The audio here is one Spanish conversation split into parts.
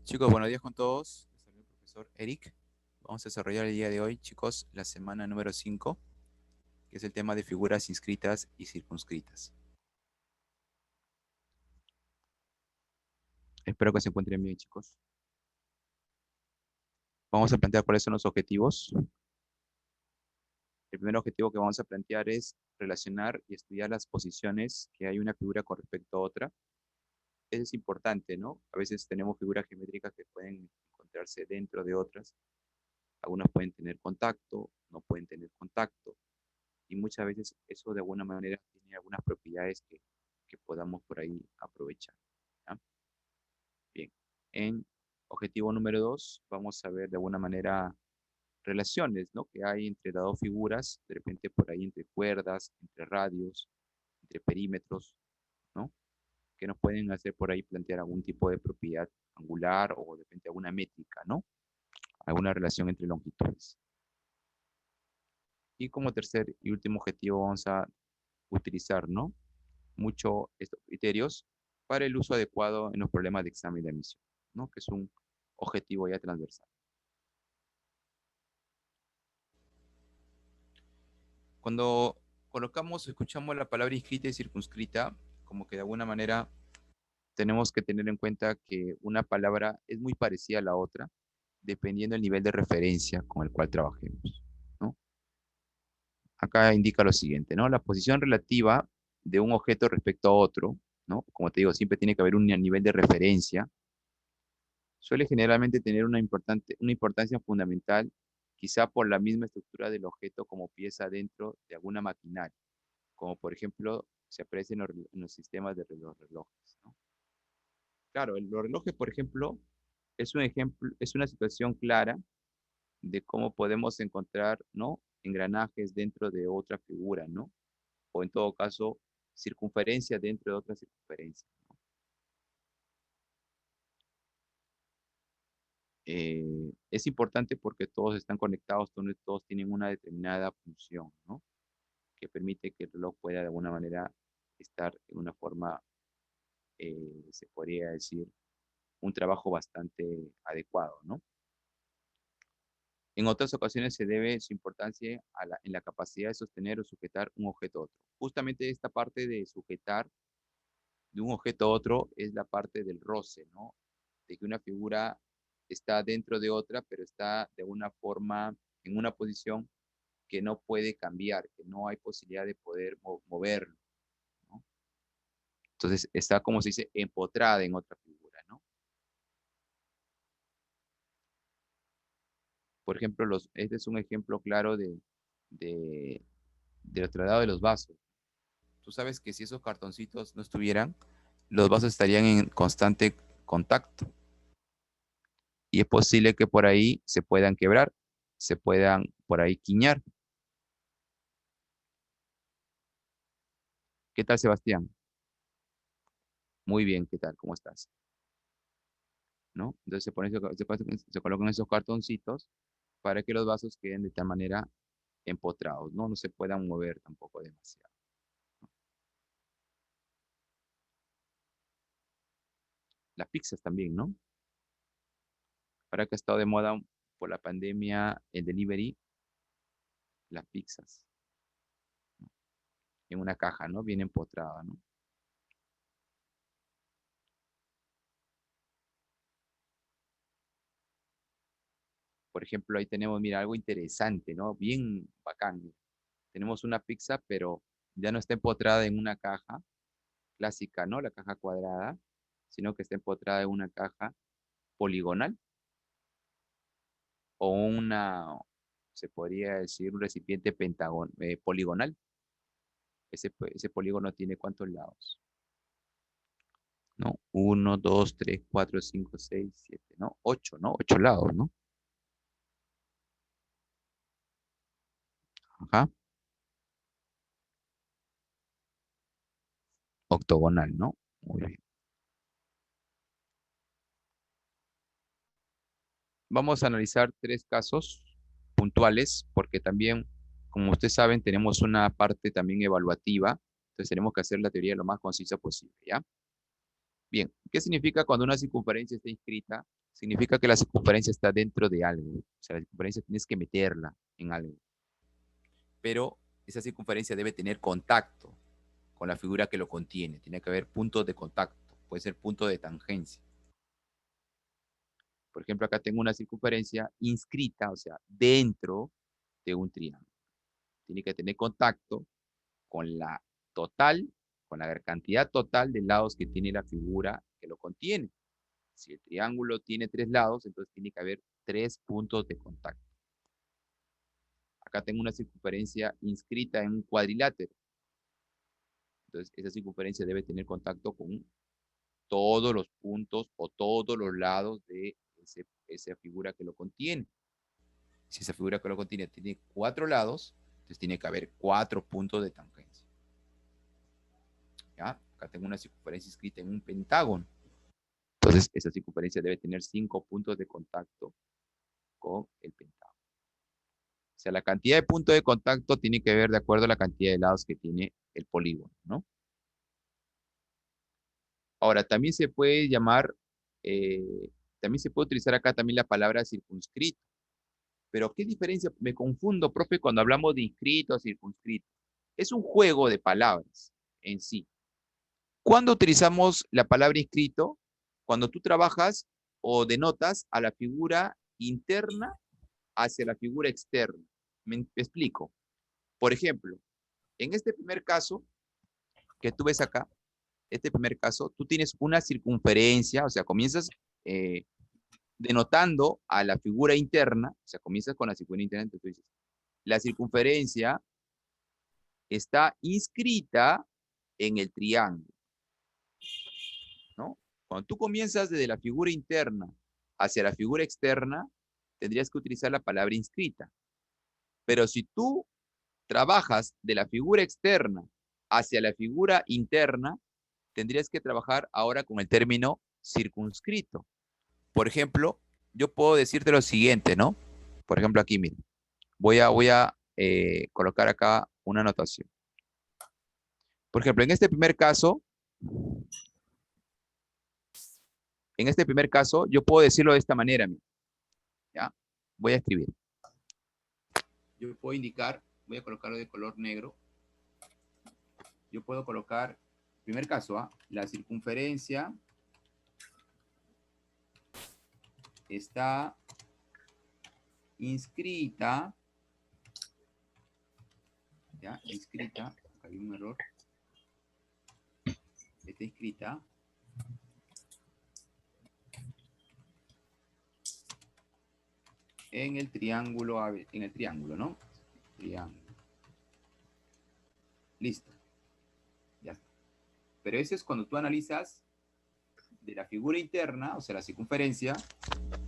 Chicos, buenos días con todos. Les saluda el profesor Eric. Vamos a desarrollar el día de hoy, chicos, la semana número 5, que es el tema de figuras inscritas y circunscritas. Espero que se encuentren bien, chicos. Vamos a plantear cuáles son los objetivos. El primer objetivo que vamos a plantear es relacionar y estudiar las posiciones que hay una figura con respecto a otra. Eso es importante, ¿no? A veces tenemos figuras geométricas que pueden encontrarse dentro de otras. Algunas pueden tener contacto, no pueden tener contacto. Y muchas veces eso de alguna manera tiene algunas propiedades que podamos por ahí aprovechar. ¿Ya? Bien, en objetivo número 2 vamos a ver de alguna manera relaciones, ¿no? Que hay entre las dos figuras, de repente por ahí entre cuerdas, entre radios, entre perímetros, ¿no? Que nos pueden hacer por ahí plantear algún tipo de propiedad angular o de repente alguna métrica, ¿no? Alguna relación entre longitudes. Y como tercer y último objetivo vamos a utilizar, ¿no? Mucho estos criterios para el uso adecuado en los problemas de examen de admisión, ¿no? Que es un objetivo ya transversal. Cuando colocamos, escuchamos la palabra inscrita y circunscrita, como que de alguna manera tenemos que tener en cuenta que una palabra es muy parecida a la otra, dependiendo del nivel de referencia con el cual trabajemos, ¿no? Acá indica lo siguiente, ¿no? La posición relativa de un objeto respecto a otro, ¿no? Como te digo, siempre tiene que haber un nivel de referencia suele generalmente tener una importancia fundamental, quizá por la misma estructura del objeto como pieza dentro de alguna maquinaria, como por ejemplo se aprecia en los sistemas de los relojes, ¿no? Claro, los relojes, por ejemplo, es una situación clara de cómo podemos encontrar, ¿no? Engranajes dentro de otra figura, ¿no? O en todo caso, circunferencias dentro de otra circunferencia. Es importante porque todos están conectados, todos tienen una determinada función, ¿no? Que permite que el reloj pueda de alguna manera estar en una forma, se podría decir, un trabajo bastante adecuado, ¿no? En otras ocasiones se debe su importancia en la capacidad de sostener o sujetar un objeto a otro. Justamente esta parte de sujetar de un objeto a otro es la parte del roce, ¿no? De que una figura está dentro de otra, pero está de una forma, en una posición que no puede cambiar, que no hay posibilidad de poder moverlo, ¿no? Entonces está, como se dice, empotrada en otra figura, ¿no? Por ejemplo, este es un ejemplo claro de, del tratado de los vasos. Tú sabes que si esos cartoncitos no estuvieran, los vasos estarían en constante contacto y es posible que por ahí se puedan quebrar, se puedan por ahí quiñar. ¿Qué tal, Sebastián? Muy bien, ¿qué tal? ¿Cómo estás? ¿No? Entonces se colocan esos cartoncitos para que los vasos queden de tal manera empotrados, ¿no? No se puedan mover tampoco demasiado. Las pizzas también, ¿no? Ahora que ha estado de moda por la pandemia el delivery, las pizzas, ¿no? En una caja, ¿no? Bien empotrada, ¿no? Por ejemplo, ahí tenemos, mira, algo interesante, ¿no? Bien bacán. Tenemos una pizza, pero ya no está empotrada en una caja clásica, ¿no? La caja cuadrada, sino que está empotrada en una caja poligonal o se podría decir, un recipiente poligonal. Ese polígono tiene ¿cuántos lados? ¿No? Uno, dos, tres, cuatro, cinco, seis, siete, ¿no? Ocho, ¿no? Ocho lados, ¿no? Ajá. Octogonal, ¿no? Muy bien. Vamos a analizar tres casos puntuales, porque también, como ustedes saben, tenemos una parte también evaluativa, entonces tenemos que hacer la teoría lo más concisa posible, ¿ya? Bien, ¿qué significa cuando una circunferencia está inscrita? Significa que la circunferencia está dentro de algo. O sea, la circunferencia tienes que meterla en algo. Pero esa circunferencia debe tener contacto con la figura que lo contiene. Tiene que haber puntos de contacto. Puede ser punto de tangencia. Por ejemplo, acá tengo una circunferencia inscrita, o sea, dentro de un triángulo. Tiene que tener contacto con la total, con la cantidad total de lados que tiene la figura que lo contiene. Si el triángulo tiene 3 lados, entonces tiene que haber 3 puntos de contacto. Acá tengo una circunferencia inscrita en un cuadrilátero. Entonces, esa circunferencia debe tener contacto con todos los puntos o todos los lados de esa figura que lo contiene. Si esa figura que lo contiene tiene 4 lados, entonces tiene que haber 4 puntos de tangencia. ¿Ya? Acá tengo una circunferencia inscrita en un pentágono. Entonces, esa circunferencia debe tener 5 puntos de contacto con el pentágono. O sea, la cantidad de puntos de contacto tiene que ver de acuerdo a la cantidad de lados que tiene el polígono, ¿no? Ahora, también se puede llamar, también se puede utilizar acá también la palabra circunscrito. Pero, ¿qué diferencia? Me confundo, profe, cuando hablamos de inscrito o circunscrito. Es un juego de palabras en sí. ¿Cuándo utilizamos la palabra inscrito? Cuando tú trabajas o denotas a la figura interna hacia la figura externa. Me explico. Por ejemplo, en este primer caso que tú ves acá, este primer caso, tú tienes una circunferencia, o sea, comienzas eh, denotando a la figura interna, o sea, comienzas con la figura interna, entonces tú dices, la circunferencia está inscrita en el triángulo, ¿no? Cuando tú comienzas desde la figura interna hacia la figura externa, tendrías que utilizar la palabra inscrita. Pero si tú trabajas de la figura externa hacia la figura interna, tendrías que trabajar ahora con el término circunscrito. Por ejemplo, yo puedo decirte lo siguiente, ¿no? Por ejemplo, aquí, mira, voy a colocar acá una anotación. Por ejemplo, en este primer caso, yo puedo decirlo de esta manera, mira, ¿ya? Voy a escribir. Yo puedo indicar, voy a colocarlo de color negro. Yo puedo colocar, primer caso, ¿ah? La circunferencia está inscrita, ¿ya? Inscrita, acá hay un error. Está inscrita en el triángulo, ¿no? Triángulo. Listo. Ya está. Pero eso es cuando tú analizas de la figura interna, o sea, la circunferencia,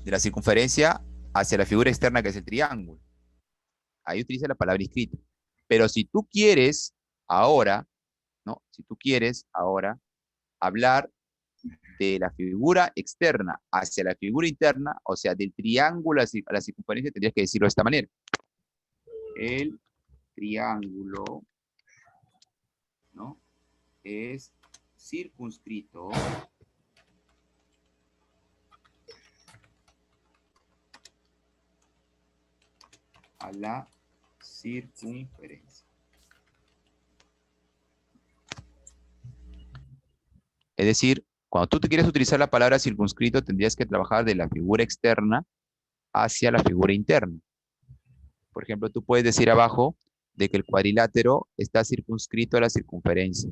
de la circunferencia hacia la figura externa que es el triángulo. Ahí utiliza la palabra inscrita. Pero si tú quieres ahora, ¿no? Si tú quieres ahora hablar de la figura externa hacia la figura interna, o sea, del triángulo a la circunferencia, tendrías que decirlo de esta manera. El triángulo, ¿no? Es circunscrito a la circunferencia. Es decir, cuando tú te quieres utilizar la palabra circunscrito, tendrías que trabajar de la figura externa hacia la figura interna. Por ejemplo, tú puedes decir abajo de que el cuadrilátero está circunscrito a la circunferencia,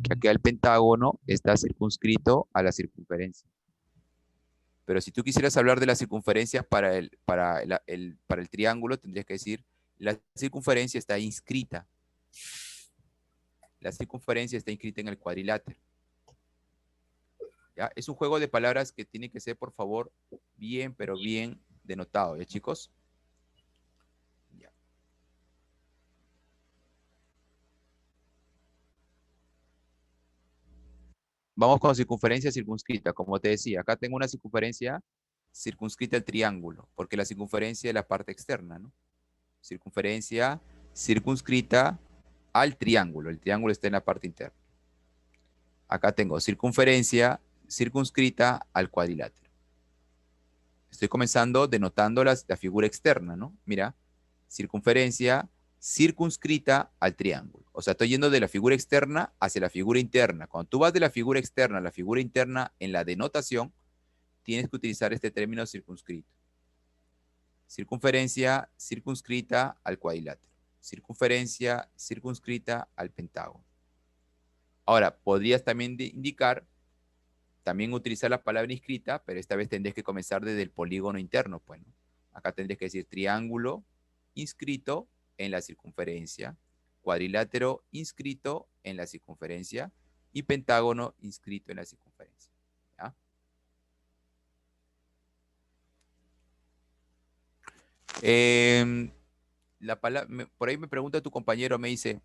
que aquí el pentágono está circunscrito a la circunferencia. Pero si tú quisieras hablar de la circunferencia para el triángulo, tendrías que decir, la circunferencia está inscrita. La circunferencia está inscrita en el cuadrilátero. ¿Ya? Es un juego de palabras que tiene que ser, por favor, bien, pero bien denotado, ¿ya, chicos? Ya. Vamos con circunferencia circunscrita. Como te decía, acá tengo una circunferencia circunscrita al triángulo, porque la circunferencia es la parte externa, ¿no? Circunferencia circunscrita al triángulo. El triángulo está en la parte interna. Acá tengo circunferencia circunscrita al cuadrilátero. Estoy comenzando denotando la figura externa, ¿no? Mira, circunferencia circunscrita al triángulo. O sea, estoy yendo de la figura externa hacia la figura interna. Cuando tú vas de la figura externa a la figura interna en la denotación, tienes que utilizar este término circunscrito. Circunferencia circunscrita al cuadrilátero. Circunferencia circunscrita al pentágono. Ahora, podrías también indicar, también utilizar la palabra inscrita, pero esta vez tendrías que comenzar desde el polígono interno, pues, ¿no? Acá tendrías que decir triángulo inscrito en la circunferencia, cuadrilátero inscrito en la circunferencia y pentágono inscrito en la circunferencia. ¿Ya? Por ahí me pregunta tu compañero, me dice,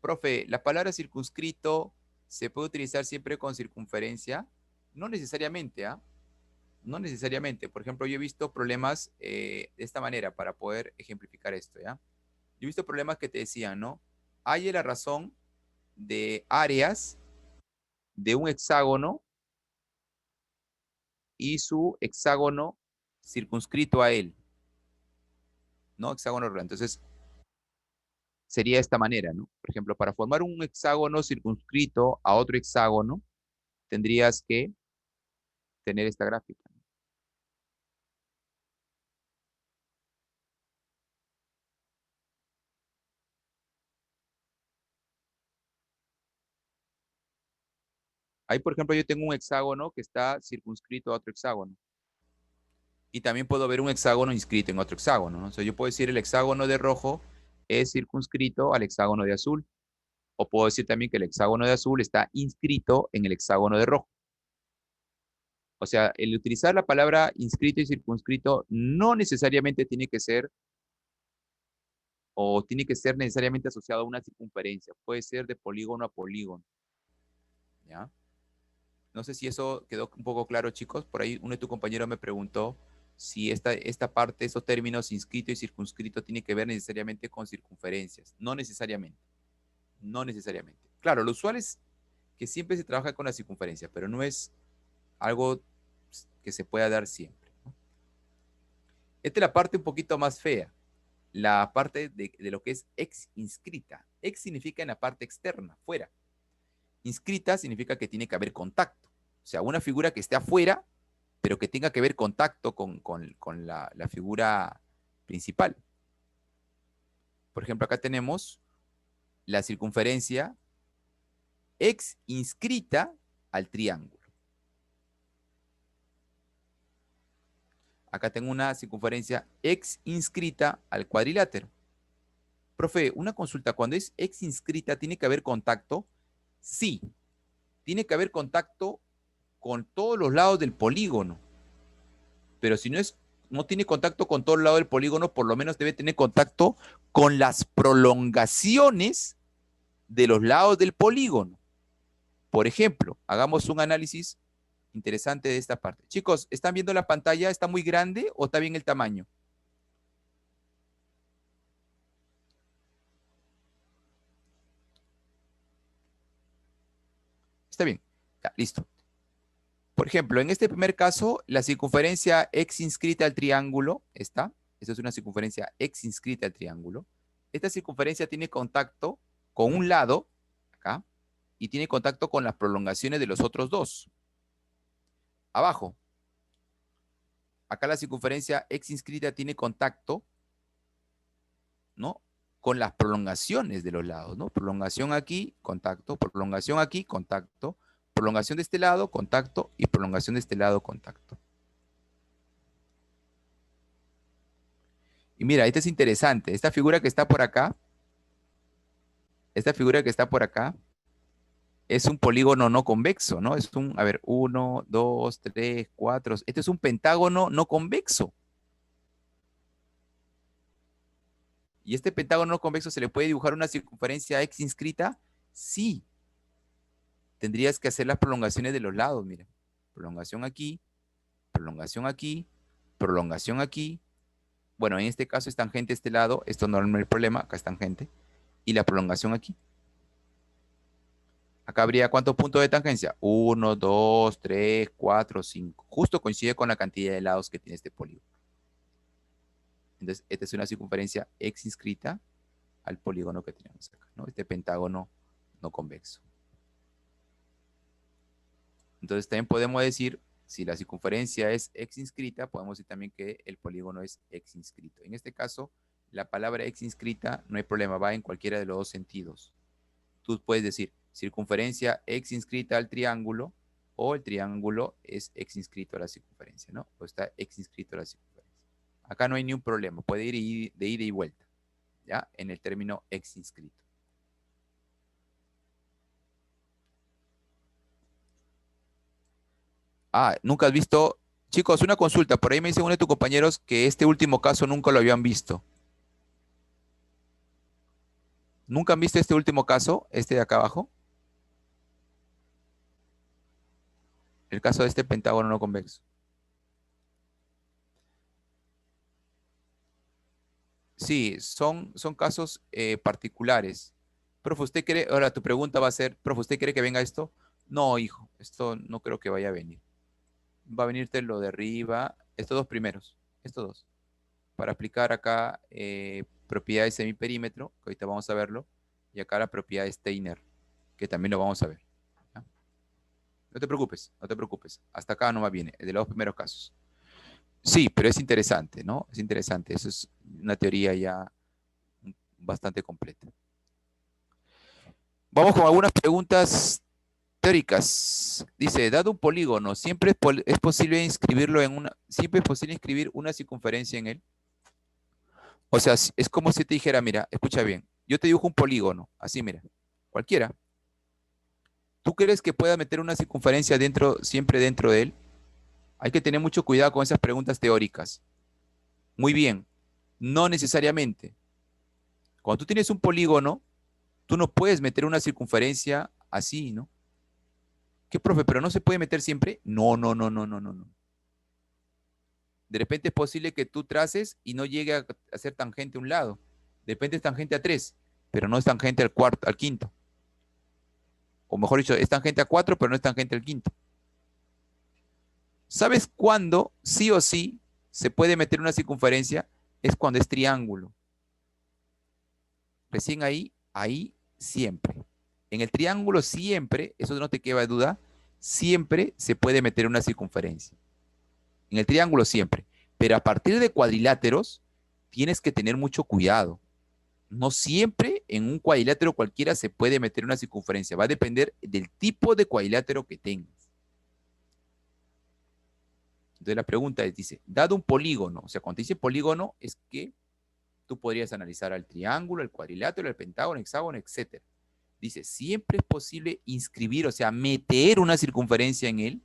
profe, ¿la palabra circunscrito se puede utilizar siempre con circunferencia? No necesariamente, ¿ah? No necesariamente. Por ejemplo, yo he visto problemas de esta manera para poder ejemplificar esto, ¿ya? Yo he visto problemas que te decían, ¿no? Hay la razón de áreas de un hexágono y su hexágono circunscrito a él, ¿no? Hexágono real. Entonces, sería de esta manera, ¿no? Por ejemplo, para formar un hexágono circunscrito a otro hexágono, tendrías que tener esta gráfica. Ahí, por ejemplo, yo tengo un hexágono que está circunscrito a otro hexágono. Y también puedo ver un hexágono inscrito en otro hexágono, ¿no? O sea, yo puedo decir el hexágono de rojo es circunscrito al hexágono de azul. O puedo decir también que el hexágono de azul está inscrito en el hexágono de rojo. O sea, el utilizar la palabra inscrito y circunscrito no necesariamente tiene que ser o tiene que ser necesariamente asociado a una circunferencia. Puede ser de polígono a polígono. ¿Ya? No sé si eso quedó un poco claro, chicos. Por ahí uno de tus compañeros me preguntó si esta parte, esos términos inscrito y circunscrito, tiene que ver necesariamente con circunferencias. No necesariamente. No necesariamente. Claro, lo usual es que siempre se trabaja con la circunferencia, pero no es algo que se pueda dar siempre, ¿no? Esta es la parte un poquito más fea, la parte de lo que es ex inscrita. Ex significa en la parte externa, fuera. Inscrita significa que tiene que haber contacto. O sea, una figura que esté afuera, pero que tenga que ver contacto con la figura principal. Por ejemplo, acá tenemos la circunferencia ex inscrita al triángulo. Acá tengo una circunferencia ex inscrita al cuadrilátero. Profe, una consulta, cuando es ex inscrita, ¿tiene que haber contacto? Sí, tiene que haber contacto con todos los lados del polígono. Pero si no tiene contacto con todos los lados del polígono, por lo menos debe tener contacto con las prolongaciones de los lados del polígono. Por ejemplo, hagamos un análisis interesante de esta parte. Chicos, ¿están viendo la pantalla? ¿Está muy grande o está bien el tamaño? Está bien. Ya, listo. Por ejemplo, en este primer caso, la circunferencia ex inscrita al triángulo, esta es una circunferencia ex inscrita al triángulo. Esta circunferencia tiene contacto con un lado, acá, y tiene contacto con las prolongaciones de los otros dos. Abajo, acá la circunferencia ex inscrita tiene contacto, ¿no? Con las prolongaciones de los lados, ¿no? Prolongación aquí, contacto, prolongación aquí, contacto, prolongación de este lado, contacto, y prolongación de este lado, contacto. Y mira, este es interesante. Esta figura que está por acá, es un polígono no convexo, ¿no? Es un, a ver, 1, 2, 3, 4. Este es un pentágono no convexo. ¿Y este pentágono no convexo se le puede dibujar una circunferencia ex inscrita? Sí. Tendrías que hacer las prolongaciones de los lados, mira. Prolongación aquí, prolongación aquí, prolongación aquí. Bueno, en este caso es tangente este lado, esto no es el problema, acá es tangente. Y la prolongación aquí. Acá habría ¿cuántos puntos de tangencia? 1, 2, 3, 4, 5. Justo coincide con la cantidad de lados que tiene este polígono. Entonces, esta es una circunferencia ex inscrita al polígono que tenemos acá, ¿no? Este pentágono no convexo. Entonces, también podemos decir, si la circunferencia es ex inscrita, podemos decir también que el polígono es ex inscrito. En este caso, la palabra ex inscrita no hay problema, va en cualquiera de los dos sentidos. Tú puedes decir circunferencia ex inscrita al triángulo o el triángulo es ex inscrito a la circunferencia, ¿no? O está ex inscrito a la circunferencia. Acá no hay ningún problema, puede ir de ida y vuelta, ¿ya? En el término ex inscrito. Ah, nunca has visto. Chicos, una consulta. Por ahí me dice uno de tus compañeros que este último caso nunca lo habían visto. ¿Nunca han visto este último caso? Este de acá abajo. El caso de este pentágono no convexo. Sí, son casos particulares. Profe, ¿usted cree? Ahora tu pregunta va a ser, profe, ¿usted cree que venga esto? No, hijo, esto no creo que vaya a venir. Va a venirte lo de arriba, estos dos primeros, estos dos. Para aplicar acá propiedades de semiperímetro, que ahorita vamos a verlo, y acá la propiedad de Steiner, que también lo vamos a ver. ¿Ya? No te preocupes, no te preocupes. Hasta acá no va bien, de los primeros casos. Sí, pero es interesante, ¿no? Es interesante. Eso es una teoría ya bastante completa. Vamos con algunas preguntas teóricas. Dice, dado un polígono, es posible inscribirlo en siempre es posible inscribir una circunferencia en él. O sea, es como si te dijera, mira, escucha bien, yo te dibujo un polígono, así mira, cualquiera. ¿Tú crees que pueda meter una circunferencia siempre dentro de él? Hay que tener mucho cuidado con esas preguntas teóricas. Muy bien, no necesariamente. Cuando tú tienes un polígono, tú no puedes meter una circunferencia así, ¿no? ¿Qué, profe? ¿Pero no se puede meter siempre? No, no, no, no, no, no, no. De repente es posible que tú traces y no llegue a ser tangente a un lado. De repente es tangente a 3, pero no es tangente al quinto. O mejor dicho, es tangente a 4, pero no es tangente al quinto. ¿Sabes cuándo sí o sí se puede meter una circunferencia? Es cuando es triángulo. Recién ahí siempre. En el triángulo siempre, eso no te queda duda, siempre se puede meter una circunferencia. En el triángulo siempre. Pero a partir de cuadriláteros, tienes que tener mucho cuidado. No siempre en un cuadrilátero cualquiera se puede meter una circunferencia. Va a depender del tipo de cuadrilátero que tengas. Entonces la pregunta es, dice, dado un polígono, o sea, cuando te dice polígono, es que tú podrías analizar al triángulo, al cuadrilátero, al pentágono, hexágono, etc. Dice, siempre es posible inscribir, o sea, meter una circunferencia en él.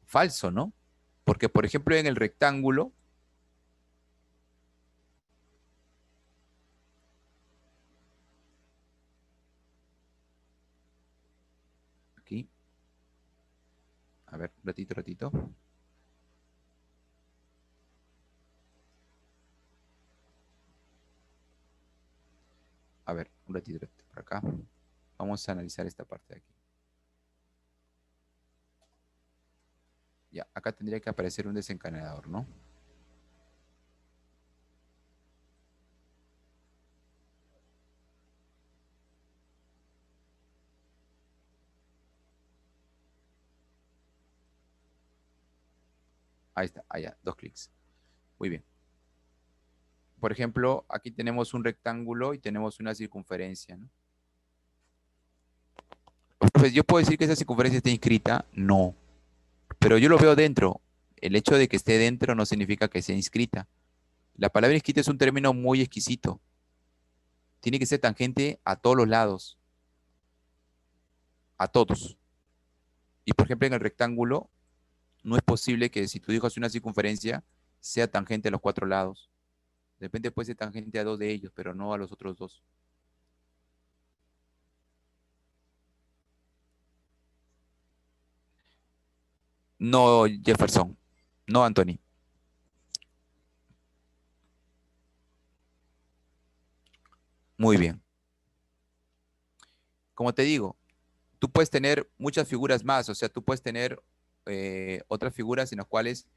Falso, ¿no? Porque, por ejemplo, en el rectángulo, aquí, a ver, ratito. A ver, un ratito por acá. Vamos a analizar esta parte de aquí. Ya, acá tendría que aparecer un desencadenador, ¿no? Ahí está, allá, 2 clics. Muy bien. Por ejemplo, aquí tenemos un rectángulo y tenemos una circunferencia, ¿no? Pues yo puedo decir que esa circunferencia está inscrita, no, pero yo lo veo dentro. El hecho de que esté dentro no significa que sea inscrita. La palabra inscrita es un término muy exquisito. Tiene que ser tangente a todos los lados, a todos. Y por ejemplo, en el rectángulo, no es posible que si tú dibujas una circunferencia, sea tangente a los 4 lados. De repente puede ser tangente a 2 de ellos, pero no a los otros 2. No, Jefferson. No, Anthony. Muy bien. como te digo, tú puedes tener muchas figuras más, o sea, tú puedes tener otras figuras en las cuales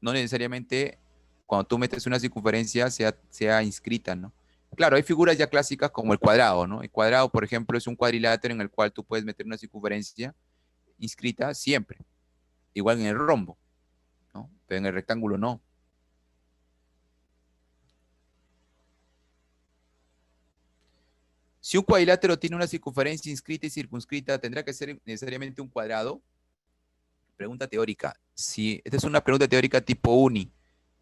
no necesariamente cuando tú metes una circunferencia sea inscrita, ¿no? Claro, hay figuras ya clásicas como el cuadrado, ¿no? El cuadrado, por ejemplo, es un cuadrilátero en el cual tú puedes meter una circunferencia inscrita siempre, igual en el rombo, ¿no? Pero en el rectángulo no. Si un cuadrilátero tiene una circunferencia inscrita y circunscrita, ¿tendrá que ser necesariamente un cuadrado? Pregunta teórica. Si, esta es una pregunta teórica tipo uni.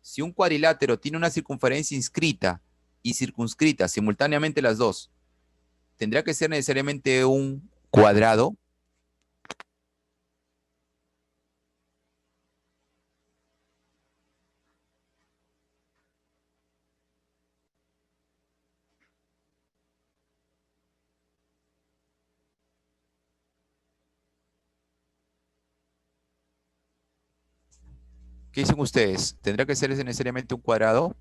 Si un cuadrilátero tiene una circunferencia inscrita y circunscrita simultáneamente las dos, ¿tendrá que ser necesariamente un cuadrado? ¿Qué dicen ustedes? ¿Tendrá que ser necesariamente un cuadrado?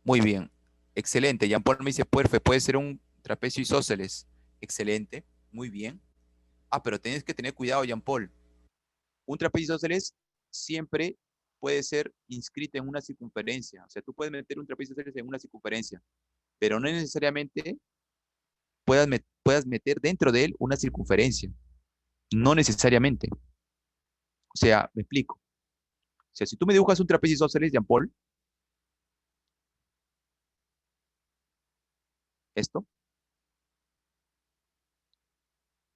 Muy bien. Excelente. Jean Paul me dice, puede ser un trapecio isósceles. Excelente. Muy bien. Ah, pero tienes que tener cuidado, Jean Paul. Un trapecio isósceles siempre puede ser inscrito en una circunferencia. O sea, tú puedes meter un trapecio isósceles en una circunferencia, pero no necesariamente puedas meter dentro de él una circunferencia. No necesariamente. O sea, me explico. O sea, si tú me dibujas un trapecio isósceles, Jean Paul, esto,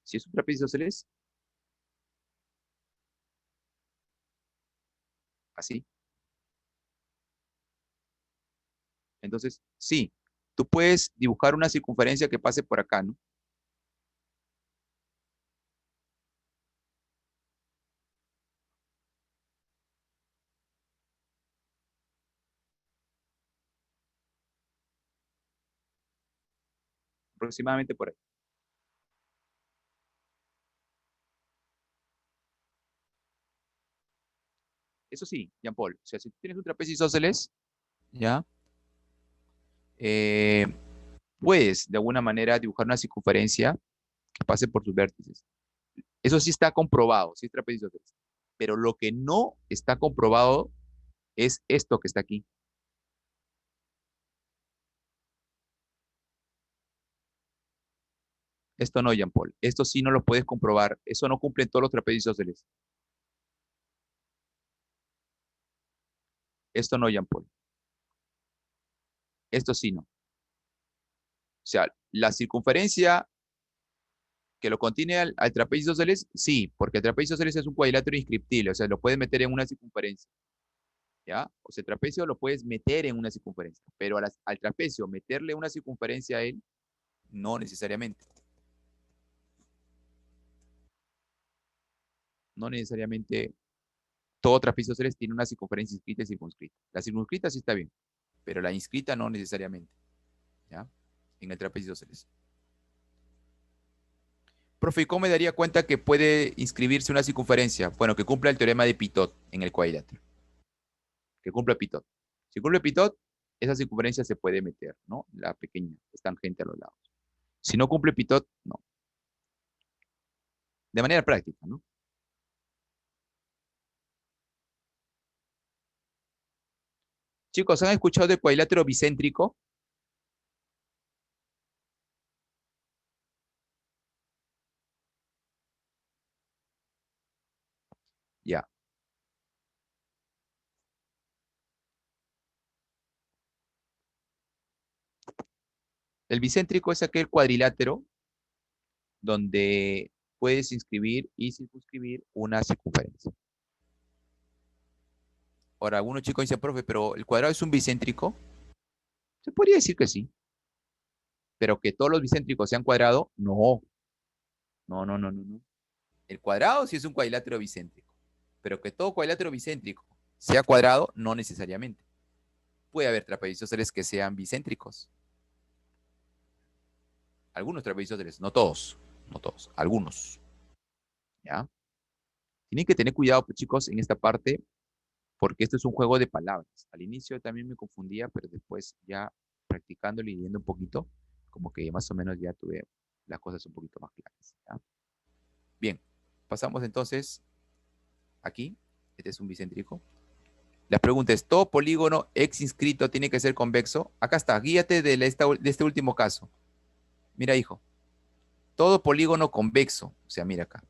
si es un trapecio isósceles, así, entonces, sí, tú puedes dibujar una circunferencia que pase por acá, ¿no? Aproximadamente por ahí. Eso sí, Jean Paul, o sea, si tú tienes un trapecio isósceles, ¿ya? Eh, puedes, de alguna manera, dibujar una circunferencia que pase por sus vértices. Eso sí está comprobado, sí es trapecio isósceles. Pero lo que no está comprobado es esto que está aquí. Esto no, Jean Paul. Esto sí no lo puedes comprobar. Eso no cumple en todos los trapecios isósceles. Esto no, Jean Paul. Esto sí no. O sea, la circunferencia que lo contiene al trapecio isósceles, sí, porque el trapecio isósceles es un cuadrilátero inscriptible, o sea, lo puedes meter en una circunferencia, ¿ya? O sea, el trapecio lo puedes meter en una circunferencia, pero al trapecio meterle una circunferencia a él, no necesariamente. No necesariamente todo trapecio isósceles tiene una circunferencia inscrita y circunscrita. La circunscrita sí está bien, pero la inscrita no necesariamente, ¿ya? En el trapecio isósceles. Profe, ¿y cómo me daría cuenta que puede inscribirse una circunferencia? Bueno, que cumpla el teorema de Pitot en el cuadrilátero. Que cumpla Pitot. Si cumple Pitot, esa circunferencia se puede meter, ¿no? La pequeña, es tangente a los lados. Si no cumple Pitot, no. De manera práctica, ¿no? Chicos, ¿han escuchado del cuadrilátero bicéntrico? Ya. El bicéntrico es aquel cuadrilátero donde puedes inscribir y circunscribir una circunferencia. Ahora, algunos chicos dicen, profe, pero ¿el cuadrado es un bicéntrico? Se podría decir que sí, pero que todos los bicéntricos sean cuadrados, no. No, no, no, no, no. El cuadrado sí es un cuadrilátero bicéntrico, pero que todo cuadrilátero bicéntrico sea cuadrado, no necesariamente. Puede haber trapezoidales que sean bicéntricos. Algunos trapezoidales, no todos, no todos, algunos. ¿Ya? Tienen que tener cuidado, pues, chicos, en esta parte, porque esto es un juego de palabras. Al inicio también me confundía, pero después ya practicando y leyendo un poquito, como que más o menos ya tuve. las cosas un poquito más claras. ¿Ya? Bien, pasamos entonces aquí. Este es un bicéntrico. La pregunta es, ¿todo polígono X inscrito tiene que ser convexo? Acá está, guíate de este último caso. Mira, hijo, todo polígono convexo, o sea, mira acá,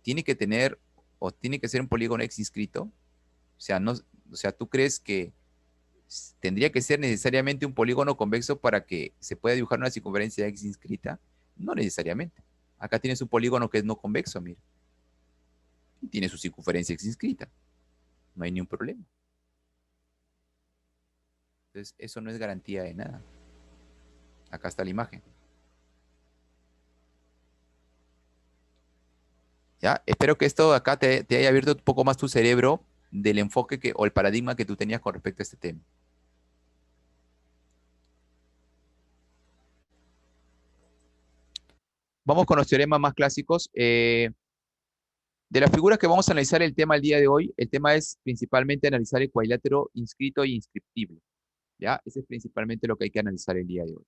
tiene que tener o tiene que ser un polígono X inscrito. O sea, no, o sea, ¿tú crees que tendría que ser necesariamente un polígono convexo para que se pueda dibujar una circunferencia X inscrita? No necesariamente. Acá tienes un polígono que es no convexo, mira. Y tiene su circunferencia X inscrita. No hay ni un problema. Entonces, eso no es garantía de nada. Acá está la imagen. ¿Ya? Espero que esto acá te haya abierto un poco más tu cerebro del enfoque o el paradigma que tú tenías con respecto a este tema. Vamos con los teoremas más clásicos. De las figuras que vamos a analizar el tema el día de hoy, el tema es principalmente analizar el cuadrilátero inscrito y inscriptible. ¿Ya? Ese es principalmente lo que hay que analizar el día de hoy.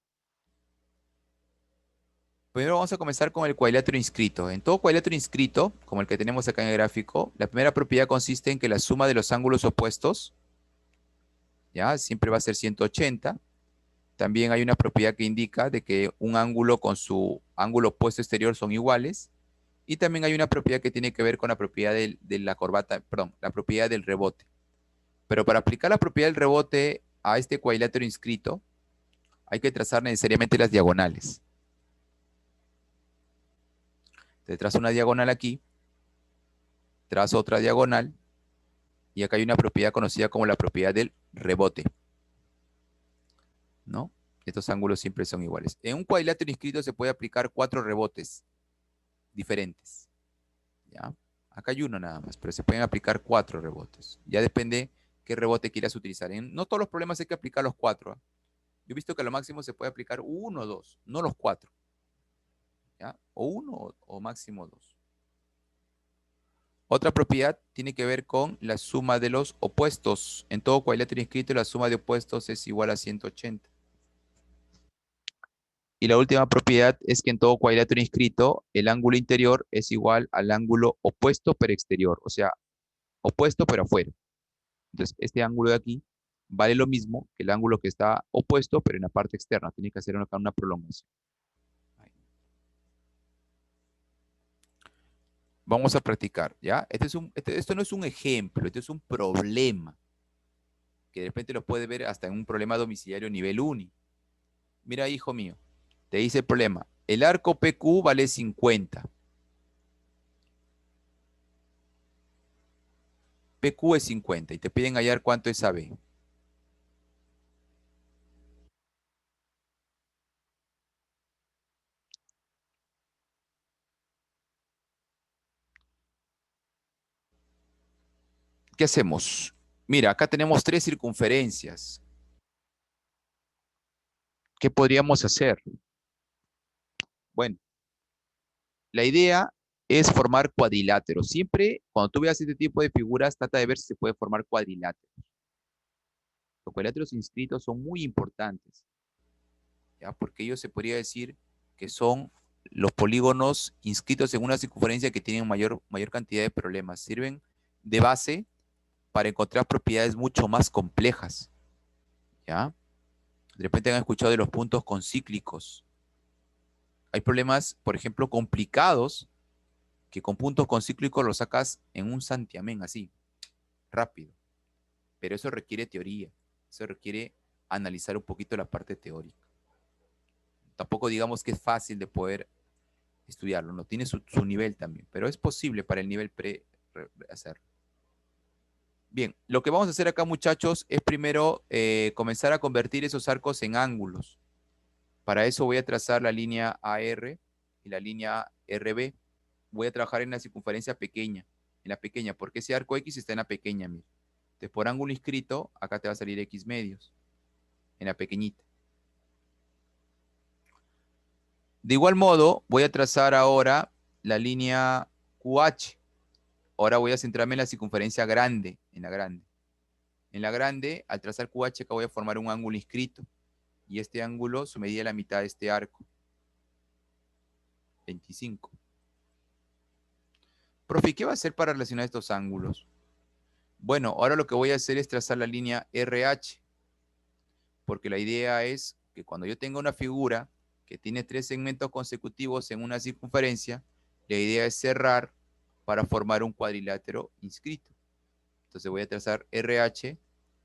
Primero vamos a comenzar con el cuadrilátero inscrito. En todo cuadrilátero inscrito, como el que tenemos acá en el gráfico, la primera propiedad consiste en que la suma de los ángulos opuestos, ¿ya? Siempre va a ser 180. También hay una propiedad que indica de que un ángulo con su ángulo opuesto exterior son iguales. Y también hay una propiedad que tiene que ver con la propiedad de la corbata, perdón, la propiedad del rebote. Pero para aplicar la propiedad del rebote a este cuadrilátero inscrito, hay que trazar necesariamente las diagonales. Te trazo una diagonal aquí, trazo otra diagonal, y acá hay una propiedad conocida como la propiedad del rebote, ¿no? Estos ángulos siempre son iguales. En un cuadrilátero inscrito se puede aplicar 4 rebotes diferentes, ¿ya? Acá hay uno nada más, pero se pueden aplicar 4 rebotes. Ya depende qué rebote quieras utilizar. No todos los problemas hay que aplicar los 4. ¿Eh? Yo he visto que a lo máximo se puede aplicar 1 o 2, no los 4. ¿Ya? O 1 o máximo 2. Otra propiedad tiene que ver con la suma de los opuestos. En todo cuadrilátero inscrito la suma de opuestos es igual a 180. Y la última propiedad es que en todo cuadrilátero inscrito el ángulo interior es igual al ángulo opuesto pero exterior, o sea, opuesto pero afuera. Entonces, este ángulo de aquí vale lo mismo que el ángulo que está opuesto pero en la parte externa. Tiene que hacer una prolongación. Vamos a practicar, ¿ya? Esto no es un ejemplo, esto es un problema, que de repente lo puede ver hasta en un problema domiciliario nivel uni. Mira, hijo mío, te dice el problema. El arco PQ vale 50. PQ es 50 y te piden hallar cuánto es AB. ¿Qué hacemos? Mira, acá tenemos 3 circunferencias. ¿Qué podríamos hacer? Bueno, la idea es formar cuadriláteros. Siempre cuando tú veas este tipo de figuras, trata de ver si se puede formar cuadriláteros. Los cuadriláteros inscritos son muy importantes, ¿ya? Porque ellos se podría decir que son los polígonos inscritos en una circunferencia que tienen mayor cantidad de problemas. Sirven de base para encontrar propiedades mucho más complejas, ¿ya? De repente han escuchado de los puntos concíclicos. Hay problemas, por ejemplo, complicados que con puntos concíclicos los sacas en un santiamén así, rápido. Pero eso requiere teoría, eso requiere analizar un poquito la parte teórica. Tampoco digamos que es fácil de poder estudiarlo, no tiene su nivel también, pero es posible para el nivel pre hacerlo. Bien, lo que vamos a hacer acá, muchachos, es primero comenzar a convertir esos arcos en ángulos. Para eso voy a trazar la línea AR y la línea RB. Voy a trabajar en la circunferencia pequeña, en la pequeña, porque ese arco X está en la pequeña, mira. Entonces, por ángulo inscrito, acá te va a salir X medios, en la pequeñita. De igual modo, voy a trazar ahora la línea QH. Ahora voy a centrarme en la circunferencia grande, en la grande. En la grande, al trazar QH, acá voy a formar un ángulo inscrito. Y este ángulo, su medida es la mitad de este arco. 25. Profe, ¿qué va a hacer para relacionar estos ángulos? Bueno, ahora lo que voy a hacer es trazar la línea RH, porque la idea es que cuando yo tenga una figura que tiene 3 segmentos consecutivos en una circunferencia, la idea es cerrar para formar un cuadrilátero inscrito. Entonces voy a trazar RH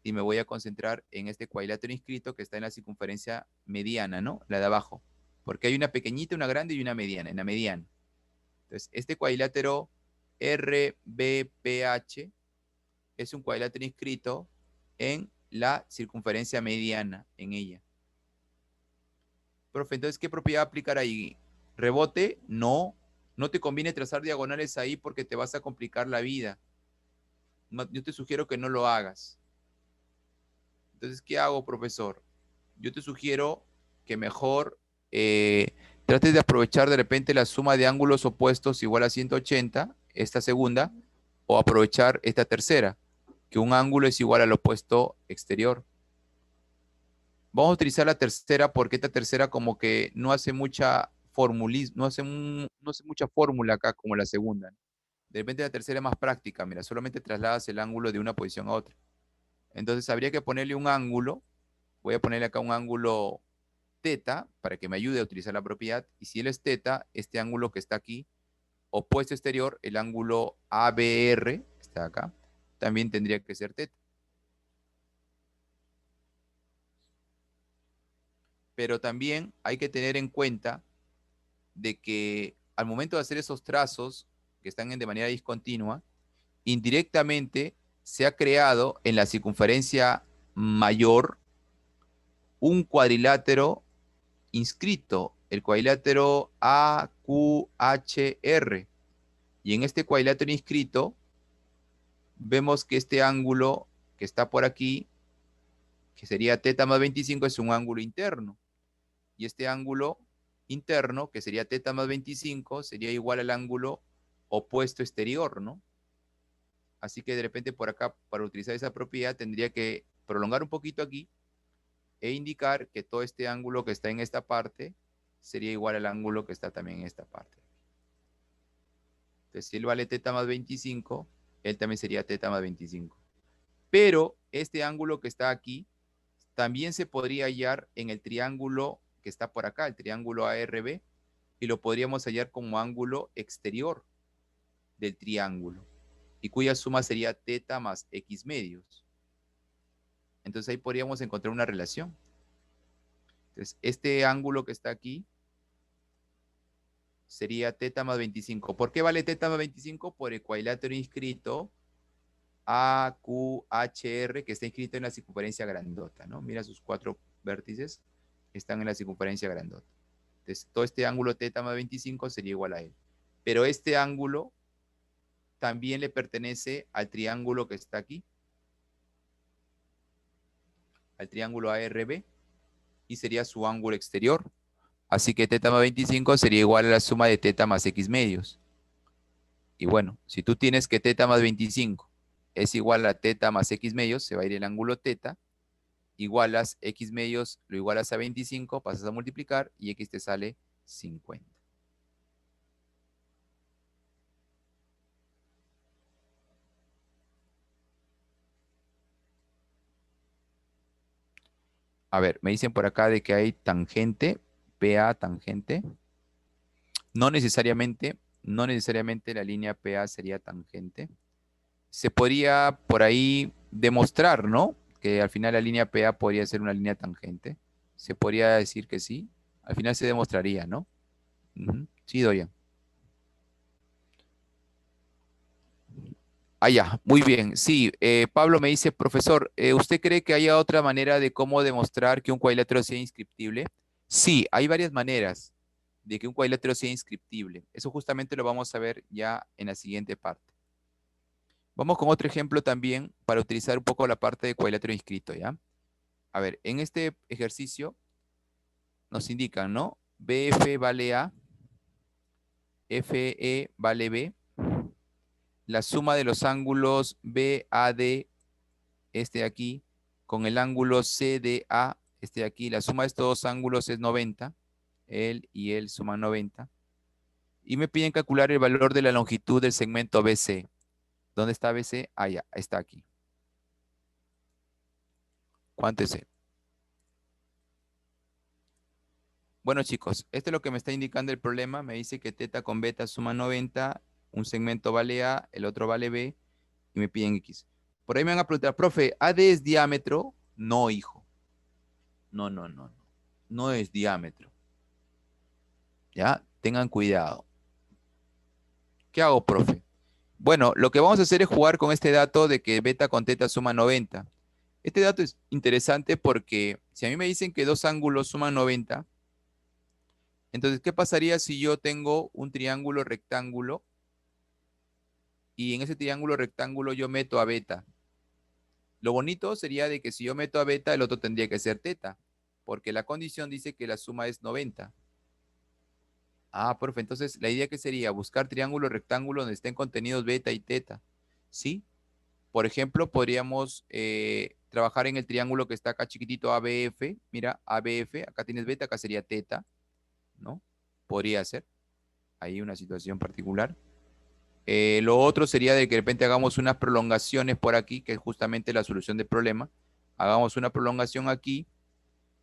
y me voy a concentrar en este cuadrilátero inscrito que está en la circunferencia mediana, ¿no? La de abajo. Porque hay una pequeñita, una grande y una mediana, en la mediana. Entonces, este cuadrilátero RBPH es un cuadrilátero inscrito en la circunferencia mediana, en ella. Profe, entonces, ¿qué propiedad aplicar ahí? ¿Rebote? No. No te conviene trazar diagonales ahí porque te vas a complicar la vida. No, yo te sugiero que no lo hagas. Entonces, ¿qué hago, profesor? Yo te sugiero que mejor trates de aprovechar de repente la suma de ángulos opuestos igual a 180, esta segunda, o aprovechar esta tercera, que un ángulo es igual al opuesto exterior. Vamos a utilizar la tercera porque esta tercera como que no hace mucha formulismo, no hace mucha fórmula acá como la segunda. De repente la tercera es más práctica, mira, solamente trasladas el ángulo de una posición a otra. Entonces habría que ponerle un ángulo, voy a ponerle acá un ángulo teta para que me ayude a utilizar la propiedad, y si él es teta, este ángulo que está aquí, opuesto exterior, el ángulo ABR, está acá, también tendría que ser teta. Pero también hay que tener en cuenta de que al momento de hacer esos trazos que están de manera discontinua, indirectamente se ha creado en la circunferencia mayor un cuadrilátero inscrito, el cuadrilátero AQHR. Y en este cuadrilátero inscrito vemos que este ángulo que está por aquí, que sería teta más 25, es un ángulo interno. Y este ángulo interno, que sería teta más 25, sería igual al ángulo opuesto exterior, ¿no? Así que de repente por acá, para utilizar esa propiedad, tendría que prolongar un poquito aquí e indicar que todo este ángulo que está en esta parte sería igual al ángulo que está también en esta parte. Entonces, si él vale teta más 25, él también sería teta más 25. Pero este ángulo que está aquí también se podría hallar en el triángulo que está por acá, el triángulo ARB, y lo podríamos hallar como ángulo exterior del triángulo, y cuya suma sería teta más x medios. Entonces ahí podríamos encontrar una relación. Entonces, este ángulo que está aquí sería teta más 25. ¿Por qué vale teta más 25? Por el cuadrilátero inscrito AQHR, que está inscrito en la circunferencia grandota, ¿no? Mira sus 4 vértices, están en la circunferencia grandota. Entonces, todo este ángulo teta más 25 sería igual a él. Pero este ángulo también le pertenece al triángulo que está aquí, al triángulo ARB, y sería su ángulo exterior. Así que teta más 25 sería igual a la suma de teta más x medios. Y bueno, si tú tienes que teta más 25 es igual a teta más x medios, se va a ir el ángulo teta, igualas x medios, lo igualas a 25, pasas a multiplicar y x te sale 50. A ver, me dicen por acá de que hay tangente, PA tangente. No necesariamente la línea PA sería tangente. Se podría por ahí demostrar, ¿no? Que al final la línea PA podría ser una línea tangente. Se podría decir que sí. Al final se demostraría, ¿no? Sí, Doya. Ah, ya, muy bien. Sí, Pablo me dice, profesor, ¿usted cree que haya otra manera de cómo demostrar que un cuadrilátero sea inscriptible? Sí, hay varias maneras de que un cuadrilátero sea inscriptible. Eso justamente lo vamos a ver ya en la siguiente parte. Vamos con otro ejemplo también para utilizar un poco la parte de cuadrilátero inscrito, ¿ya? A ver, en este ejercicio nos indican, ¿no? BF vale A, FE vale B, la suma de los ángulos BAD, este de aquí, con el ángulo CDA, este de aquí, la suma de estos dos ángulos es 90, él y él suman 90. Y me piden calcular el valor de la longitud del segmento BC. ¿Dónde está BC? Ah, ya, está aquí. ¿Cuánto es? Bueno, chicos, esto es lo que me está indicando el problema. Me dice que teta con beta suma 90, un segmento vale A, el otro vale B, y me piden X. Por ahí me van a preguntar, profe, ¿AD es diámetro? No, hijo. No, no, no, no. No es diámetro. ¿Ya? Tengan cuidado. ¿Qué hago, profe? Bueno, lo que vamos a hacer es jugar con este dato de que beta con teta suma 90. Este dato es interesante porque si a mí me dicen que dos ángulos suman 90, entonces, ¿qué pasaría si yo tengo un triángulo rectángulo y en ese triángulo rectángulo yo meto a beta? Lo bonito sería de que si yo meto a beta, el otro tendría que ser teta, porque la condición dice que la suma es 90. Ah, profe, entonces la idea que sería buscar triángulo rectángulo donde estén contenidos beta y teta. ¿Sí? Por ejemplo, podríamos trabajar en el triángulo que está acá chiquitito ABF. Mira, ABF, acá tienes beta, acá sería teta, ¿no? Podría ser. Ahí una situación particular. Lo otro sería de que de repente hagamos unas prolongaciones por aquí, que es justamente la solución del problema. Hagamos una prolongación aquí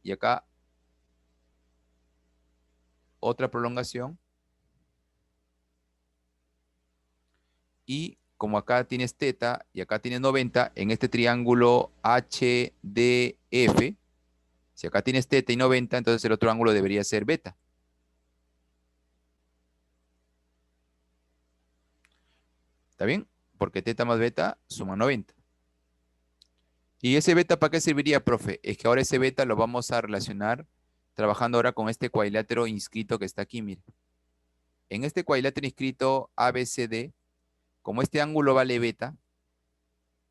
y acá otra prolongación. Y como acá tienes teta y acá tienes 90, en este triángulo HDF, si acá tienes teta y 90, entonces el otro ángulo debería ser beta. ¿Está bien? Porque teta más beta suma 90. ¿Y ese beta para qué serviría, profe? Es que ahora ese beta lo vamos a relacionar trabajando ahora con este cuadrilátero inscrito que está aquí, mire. En este cuadrilátero inscrito ABCD, como este ángulo vale beta,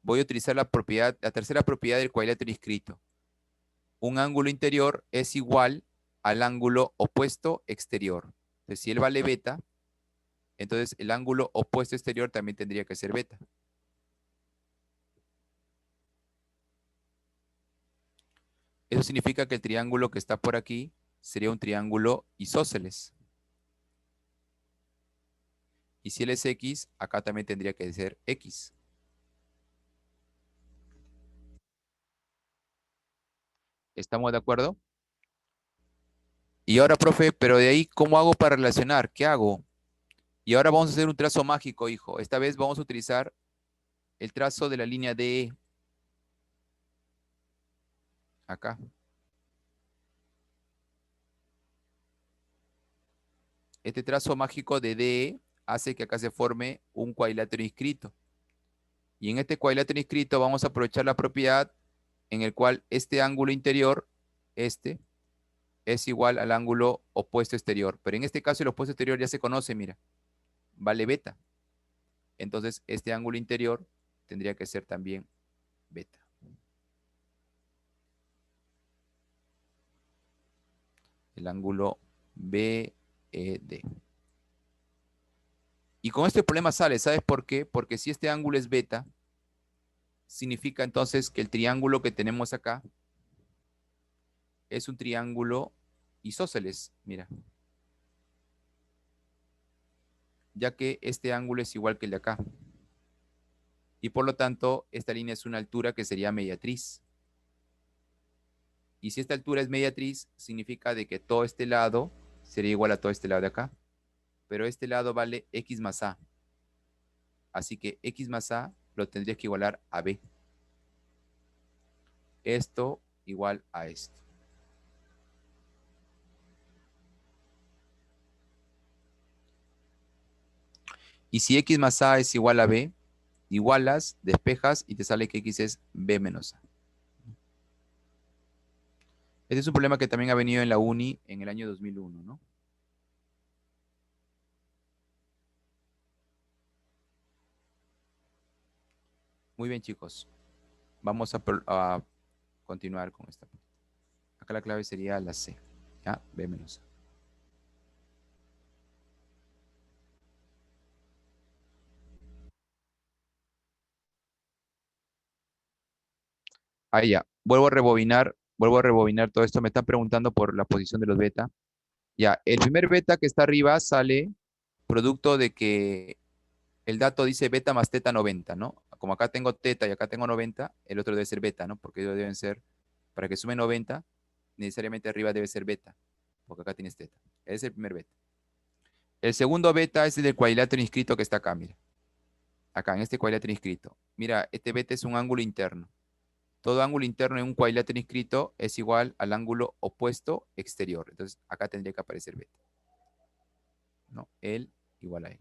voy a utilizar la propiedad, la tercera propiedad del cuadrilátero inscrito. Un ángulo interior es igual al ángulo opuesto exterior. Entonces, si él vale beta, entonces el ángulo opuesto exterior también tendría que ser beta. Eso significa que el triángulo que está por aquí sería un triángulo isósceles. Y si él es X, acá también tendría que ser X. ¿Estamos de acuerdo? Y ahora, profe, pero de ahí, ¿cómo hago para relacionar? ¿Qué hago? Y ahora vamos a hacer un trazo mágico, hijo. Esta vez vamos a utilizar el trazo de la línea DE. Acá. Este trazo mágico de DE hace que acá se forme un cuadrilátero inscrito. Y en este cuadrilátero inscrito vamos a aprovechar la propiedad en el cual este ángulo interior, este, es igual al ángulo opuesto exterior. Pero en este caso el opuesto exterior ya se conoce, mira, vale beta. Entonces este ángulo interior tendría que ser también beta. El ángulo BED. Y con este problema sale, ¿sabes por qué? Porque si este ángulo es beta, significa entonces que el triángulo que tenemos acá es un triángulo isósceles, mira. Ya que este ángulo es igual que el de acá. Y por lo tanto, esta línea es una altura que sería mediatriz. Y si esta altura es mediatriz, significa de que todo este lado sería igual a todo este lado de acá. Pero este lado vale X más A. Así que X más A lo tendrías que igualar a B. Esto igual a esto. Y si X más A es igual a B, igualas, despejas y te sale que X es B menos A. Este es un problema que también ha venido en la uni en el año 2001, ¿no? Muy bien, chicos. Vamos a continuar con esta parte. Acá la clave sería la C. ¿Ya? B menos A. Ahí ya. Vuelvo a rebobinar todo esto. Me están preguntando por la posición de los beta. Ya, el primer beta que está arriba sale producto de que el dato dice beta más teta 90, ¿no? Como acá tengo teta y acá tengo 90, el otro debe ser beta, ¿no? Porque ellos deben ser, para que sume 90, necesariamente arriba debe ser beta, porque acá tienes teta. Ese es el primer beta. El segundo beta es el del cuadrilátero inscrito que está acá, mira. Acá, en este cuadrilátero inscrito. Mira, este beta es un ángulo interno. Todo ángulo interno en un cuadrilátero inscrito es igual al ángulo opuesto exterior. Entonces, acá tendría que aparecer beta, ¿no? El igual a él.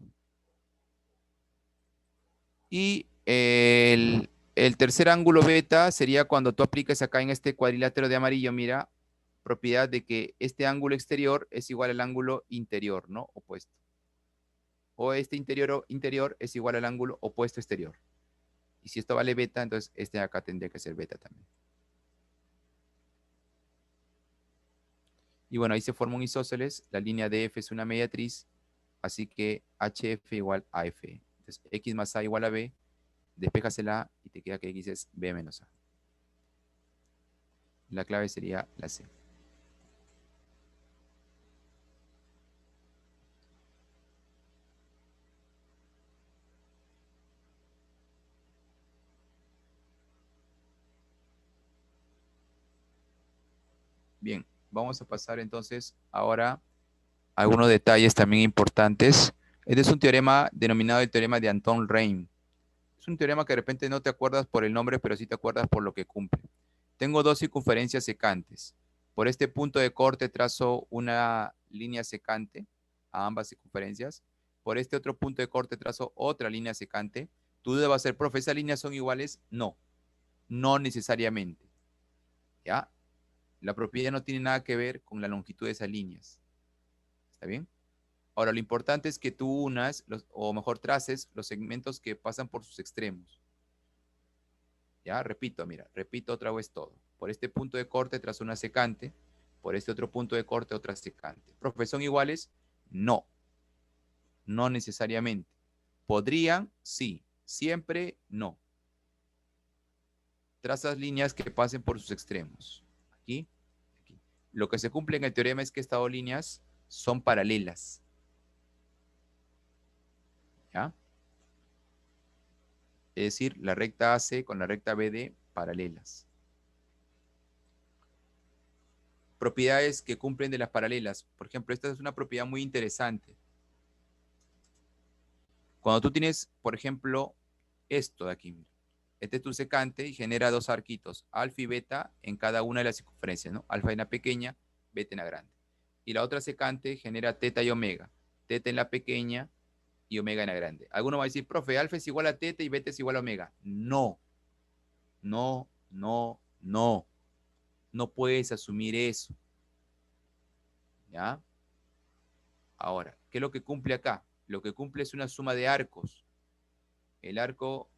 Y el tercer ángulo beta sería cuando tú apliques acá en este cuadrilátero de amarillo, mira, propiedad de que este ángulo exterior es igual al ángulo interior, ¿no? Opuesto. O este interior es igual al ángulo opuesto exterior. Y si esto vale beta, entonces este de acá tendría que ser beta también. Y bueno, ahí se forma un isósceles. La línea DF es una mediatriz, así que HF igual a F. Entonces, X más A igual a B. Despejas el A y te queda que X es B menos A. La clave sería la C. Bien, vamos a pasar entonces ahora a algunos detalles también importantes. Este es un teorema denominado el teorema de Anton-Reim. Es un teorema que de repente no te acuerdas por el nombre, pero sí te acuerdas por lo que cumple. Tengo dos circunferencias secantes. Por este punto de corte trazo una línea secante a ambas circunferencias. Por este otro punto de corte trazo otra línea secante. Tu duda va a ser, profe, ¿esas líneas son iguales? No, no necesariamente. ¿Ya? La propiedad no tiene nada que ver con la longitud de esas líneas. ¿Está bien? Ahora, lo importante es que tú unas, o mejor traces, los segmentos que pasan por sus extremos. Ya, repito, mira, repito otra vez todo. Por este punto de corte trazo una secante, por este otro punto de corte otra secante. ¿Profe, son iguales? No, no necesariamente. ¿Podrían? Sí. Siempre no. Trazas líneas que pasen por sus extremos. Aquí, aquí. Lo que se cumple en el teorema es que estas dos líneas son paralelas. ¿Ya? Es decir, la recta AC con la recta BD paralelas. Propiedades que cumplen de las paralelas. Por ejemplo, esta es una propiedad muy interesante. Cuando tú tienes, por ejemplo, esto de aquí, mira. Este es tu secante y genera dos arquitos, alfa y beta en cada una de las circunferencias, ¿no? Alfa en la pequeña, beta en la grande. Y la otra secante genera teta y omega, teta en la pequeña y omega en la grande. Alguno va a decir, profe, alfa es igual a teta y beta es igual a omega. No, no, no, no. No puedes asumir eso. ¿Ya? Ahora, ¿qué es lo que cumple acá? Lo que cumple es una suma de arcos. El arco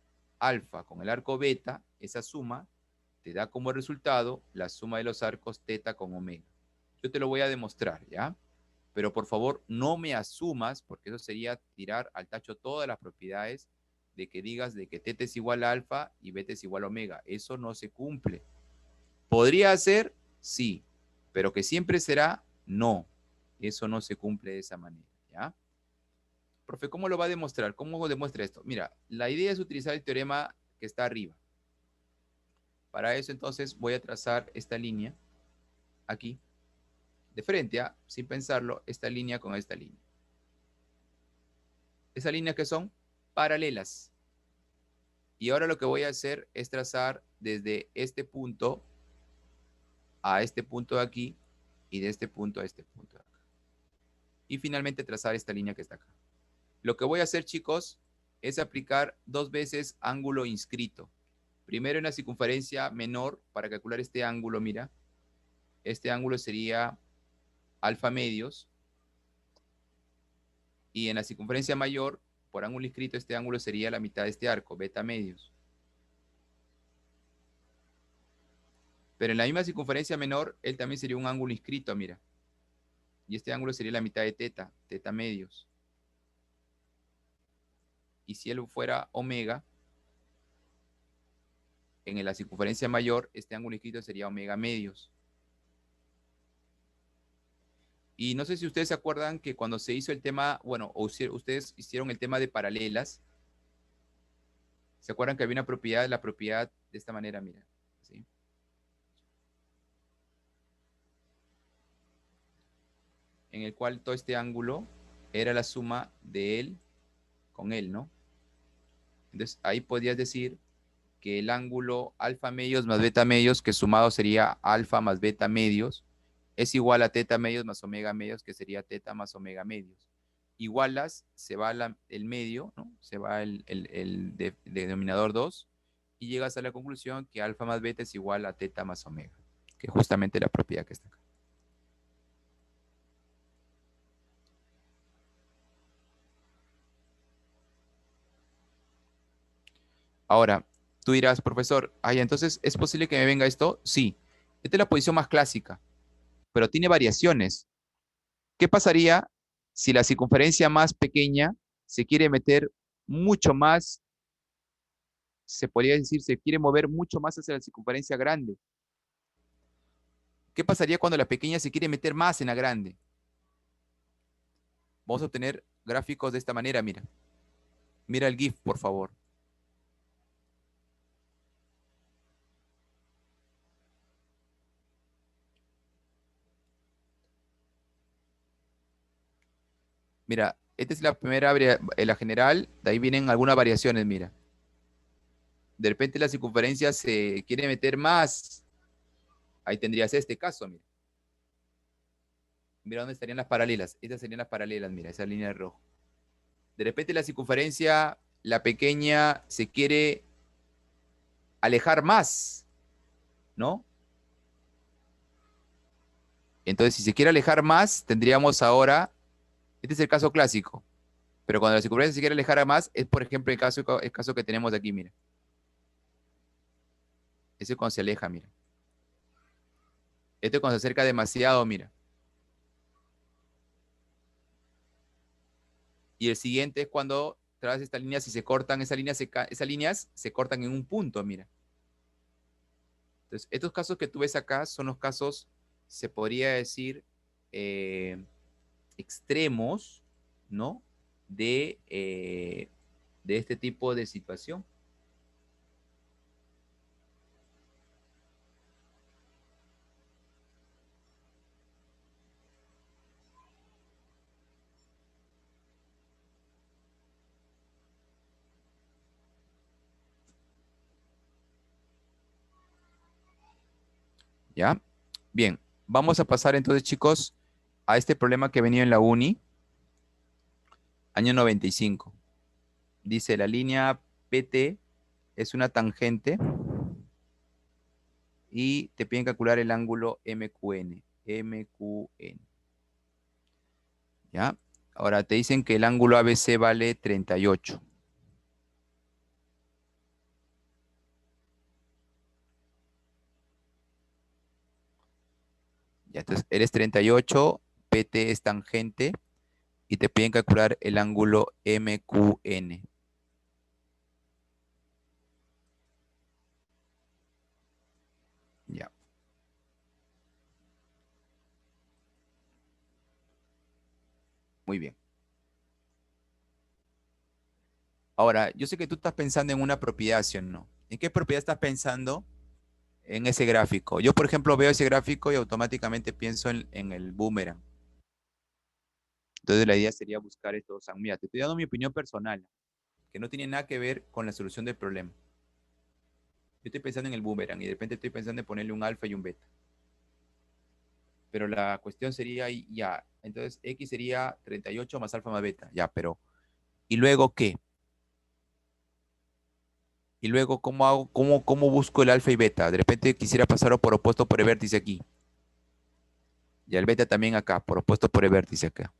alfa con el arco beta, esa suma te da como resultado la suma de los arcos teta con omega. Yo te lo voy a demostrar, ¿ya? Pero por favor, no me asumas, porque eso sería tirar al tacho todas las propiedades de que digas de que teta es igual a alfa y beta es igual a omega. Eso no se cumple. ¿Podría ser? Sí. Pero que siempre será, no. Eso no se cumple de esa manera, ¿ya? Profe, ¿cómo lo va a demostrar? ¿Cómo demuestra esto? Mira, la idea es utilizar el teorema que está arriba. Para eso entonces voy a trazar esta línea aquí, de frente, ¿ah? Sin pensarlo, esta línea con esta línea. Esas líneas que son paralelas. Y ahora lo que voy a hacer es trazar desde este punto a este punto de aquí y de este punto a este punto de acá. Y finalmente trazar esta línea que está acá. Lo que voy a hacer, chicos, es aplicar dos veces ángulo inscrito. Primero en la circunferencia menor para calcular este ángulo, mira. Este ángulo sería alfa medios. Y en la circunferencia mayor, por ángulo inscrito, este ángulo sería la mitad de este arco, beta medios. Pero en la misma circunferencia menor, él también sería un ángulo inscrito, mira. Y este ángulo sería la mitad de teta, teta medios. Y si él fuera omega, en la circunferencia mayor, este ángulo inscrito sería omega medios. Y no sé si ustedes se acuerdan que cuando se hizo el tema, bueno, ustedes hicieron el tema de paralelas, ¿se acuerdan que había una propiedad, la propiedad de esta manera, mira, ¿sí? En el cual todo este ángulo era la suma de él con él, ¿no? Entonces ahí podías decir que el ángulo alfa medios más beta medios, que sumado sería alfa más beta medios, es igual a teta medios más omega medios, que sería teta más omega medios. Igualas, se va el medio, ¿no? Se va el denominador 2 y llegas a la conclusión que alfa más beta es igual a teta más omega, que es justamente la propiedad que está acá. Ahora, tú dirás, profesor, ay, entonces, ¿es posible que me venga esto? Sí. Esta es la posición más clásica, pero tiene variaciones. ¿Qué pasaría si la circunferencia más pequeña se quiere meter mucho más, se podría decir, se quiere mover mucho más hacia la circunferencia grande? ¿Qué pasaría cuando la pequeña se quiere meter más en la grande? Vamos a obtener gráficos de esta manera, mira. Mira el GIF, por favor. Mira, esta es la primera, la general, de ahí vienen algunas variaciones, mira. De repente la circunferencia se quiere meter más. Ahí tendrías este caso, mira. Mira dónde estarían las paralelas. Estas serían las paralelas, mira, esa línea de rojo. De repente la circunferencia, la pequeña, se quiere alejar más, ¿no? Entonces, si se quiere alejar más, tendríamos ahora, este es el caso clásico, pero cuando la circunferencia se quiere alejar más, es por ejemplo el caso que tenemos aquí, mira. Ese es cuando se aleja, mira. Este es cuando se acerca demasiado, mira. Y el siguiente es cuando tras estas líneas, si se cortan, esas líneas se cortan en un punto, mira. Entonces, estos casos que tú ves acá son los casos, se podría decir, extremos, ¿no? De este tipo de situación. ¿Ya? Bien, vamos a pasar entonces, chicos, a este problema que venía en la uni, año 95. Dice, la línea PT es una tangente y te piden calcular el ángulo MQN. MQN. ¿Ya? Ahora te dicen que el ángulo ABC vale 38. Ya, entonces eres 38, PT es tangente y te piden calcular el ángulo MQN. Ya, muy bien. Ahora, yo sé que tú estás pensando en una propiedad, ¿sí o no? ¿En qué propiedad estás pensando en ese gráfico? Yo, por ejemplo, veo ese gráfico y automáticamente pienso en el boomerang. Entonces, la idea sería buscar estos. Mira, te estoy dando mi opinión personal, que no tiene nada que ver con la solución del problema. Yo estoy pensando en el boomerang y de repente estoy pensando en ponerle un alfa y un beta. Pero la cuestión sería, ya, entonces X sería 38 más alfa más beta, ya, pero ¿y luego qué? Y luego, ¿cómo hago, cómo busco el alfa y beta? De repente quisiera pasarlo por opuesto por el vértice aquí. Y el beta también acá, por opuesto por el vértice acá.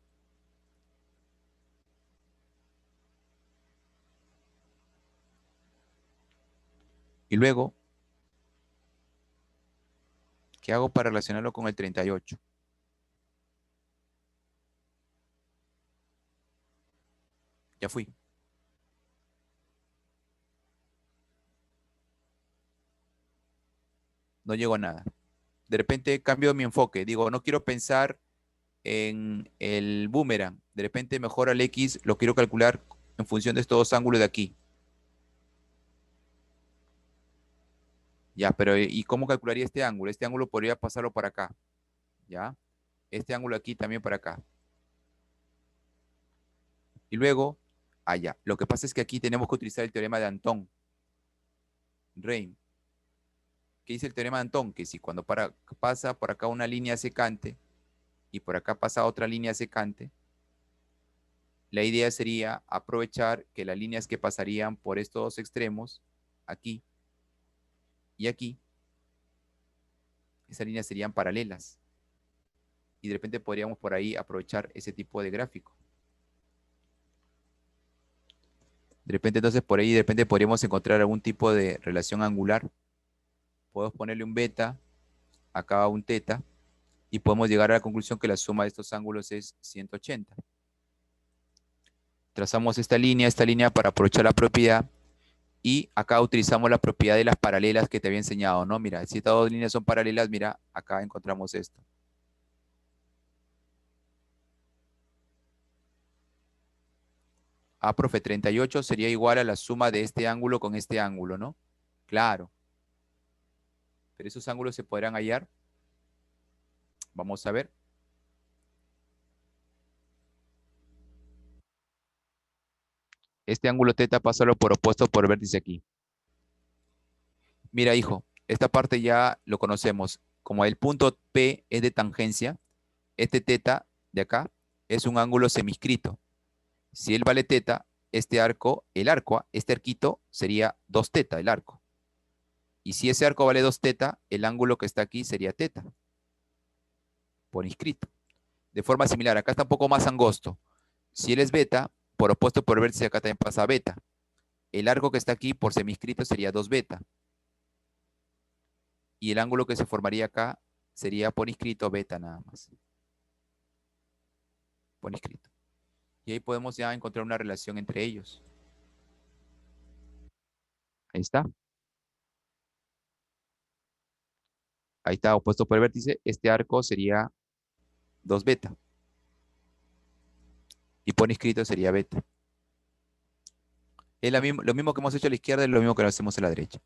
Y luego, ¿qué hago para relacionarlo con el 38? Ya fui, no llego a nada. De repente cambio mi enfoque. Digo, no quiero pensar en el boomerang. De repente mejor al X lo quiero calcular en función de estos dos ángulos de aquí. Ya, pero ¿y cómo calcularía este ángulo? Este ángulo podría pasarlo para acá. ¿Ya? Este ángulo aquí también para acá. Y luego, allá. Lo que pasa es que aquí tenemos que utilizar el teorema de Antón. Reim. ¿Qué dice el teorema de Antón? Que si cuando pasa por acá una línea secante y por acá pasa otra línea secante, la idea sería aprovechar que las líneas que pasarían por estos dos extremos, aquí y aquí, esas líneas serían paralelas. Y de repente podríamos por ahí aprovechar ese tipo de gráfico. De repente entonces por ahí de repente podríamos encontrar algún tipo de relación angular. Podemos ponerle un beta, acá un teta, y podemos llegar a la conclusión que la suma de estos ángulos es 180. Trazamos esta línea para aprovechar la propiedad, y acá utilizamos la propiedad de las paralelas que te había enseñado, ¿no? Mira, si estas dos líneas son paralelas, mira, acá encontramos esto. Ah, profe, 38 sería igual a la suma de este ángulo con este ángulo, ¿no? Claro. Pero esos ángulos se podrán hallar. Vamos a ver. Este ángulo teta, pásalo por opuesto por vértice aquí. Mira, hijo, esta parte ya lo conocemos. Como el punto P es de tangencia, este teta de acá es un ángulo semiscrito. Si él vale teta, este arco, este arquito sería 2 teta, el arco. Y si ese arco vale 2 teta, el ángulo que está aquí sería teta, por inscrito. De forma similar, acá está un poco más angosto. Si él es beta, por opuesto por vértice, acá también pasa beta. El arco que está aquí por semiscrito sería 2 beta. Y el ángulo que se formaría acá sería por inscrito beta nada más. Por inscrito. Y ahí podemos ya encontrar una relación entre ellos. Ahí está. Ahí está, opuesto por el vértice. Este arco sería 2 beta. Y por inscrito sería beta. Es lo mismo que hemos hecho a la izquierda, es lo mismo que lo hacemos a la derecha.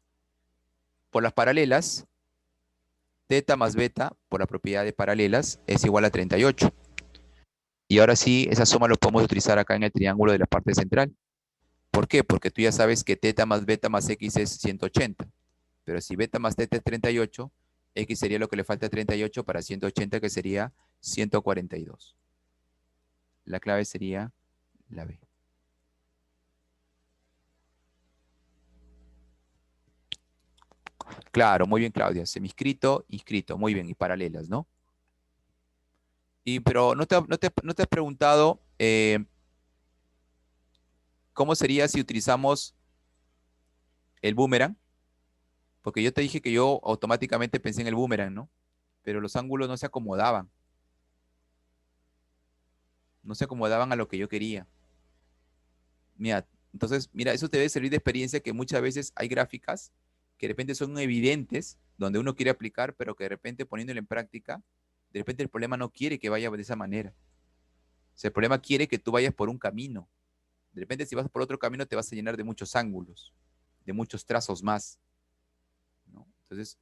Por las paralelas, teta más beta, por la propiedad de paralelas, es igual a 38. Y ahora sí, esa suma lo podemos utilizar acá en el triángulo de la parte central. ¿Por qué? Porque tú ya sabes que teta más beta más x es 180. Pero si beta más teta es 38, x sería lo que le falta a 38 para 180, que sería 142. La clave sería la B. Claro, muy bien, Claudia. Semiscrito, inscrito, muy bien, y paralelas, ¿no? Pero ¿no te has preguntado cómo sería si utilizamos el boomerang? Porque yo te dije que yo automáticamente pensé en el boomerang, ¿no? Pero los ángulos no se acomodaban. No se acomodaban a lo que yo quería. Mira, entonces, mira, eso te debe servir de experiencia, que muchas veces hay gráficas que de repente son evidentes, donde uno quiere aplicar, pero que de repente poniéndolo en práctica, de repente el problema no quiere que vaya de esa manera. O sea, el problema quiere que tú vayas por un camino. De repente, si vas por otro camino, te vas a llenar de muchos ángulos, de muchos trazos más, ¿no? Entonces,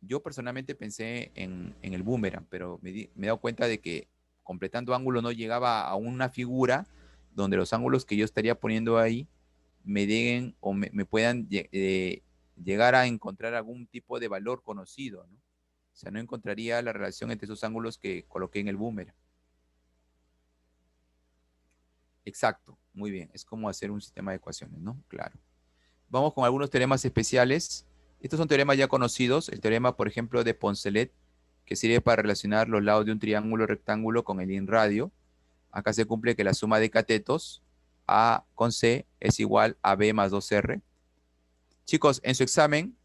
yo personalmente pensé en el boomerang, pero me he dado cuenta de que completando ángulo no llegaba a una figura donde los ángulos que yo estaría poniendo ahí me lleguen o me puedan llegar a encontrar algún tipo de valor conocido, ¿no? O sea, no encontraría la relación entre esos ángulos que coloqué en el boomerang. Exacto, muy bien. Es como hacer un sistema de ecuaciones, ¿no? Claro. Vamos con algunos teoremas especiales. Estos son teoremas ya conocidos. El teorema, por ejemplo, de Poncelet, que sirve para relacionar los lados de un triángulo rectángulo con el inradio. Acá se cumple que la suma de catetos A con C es igual a B más 2R. Chicos, en su examen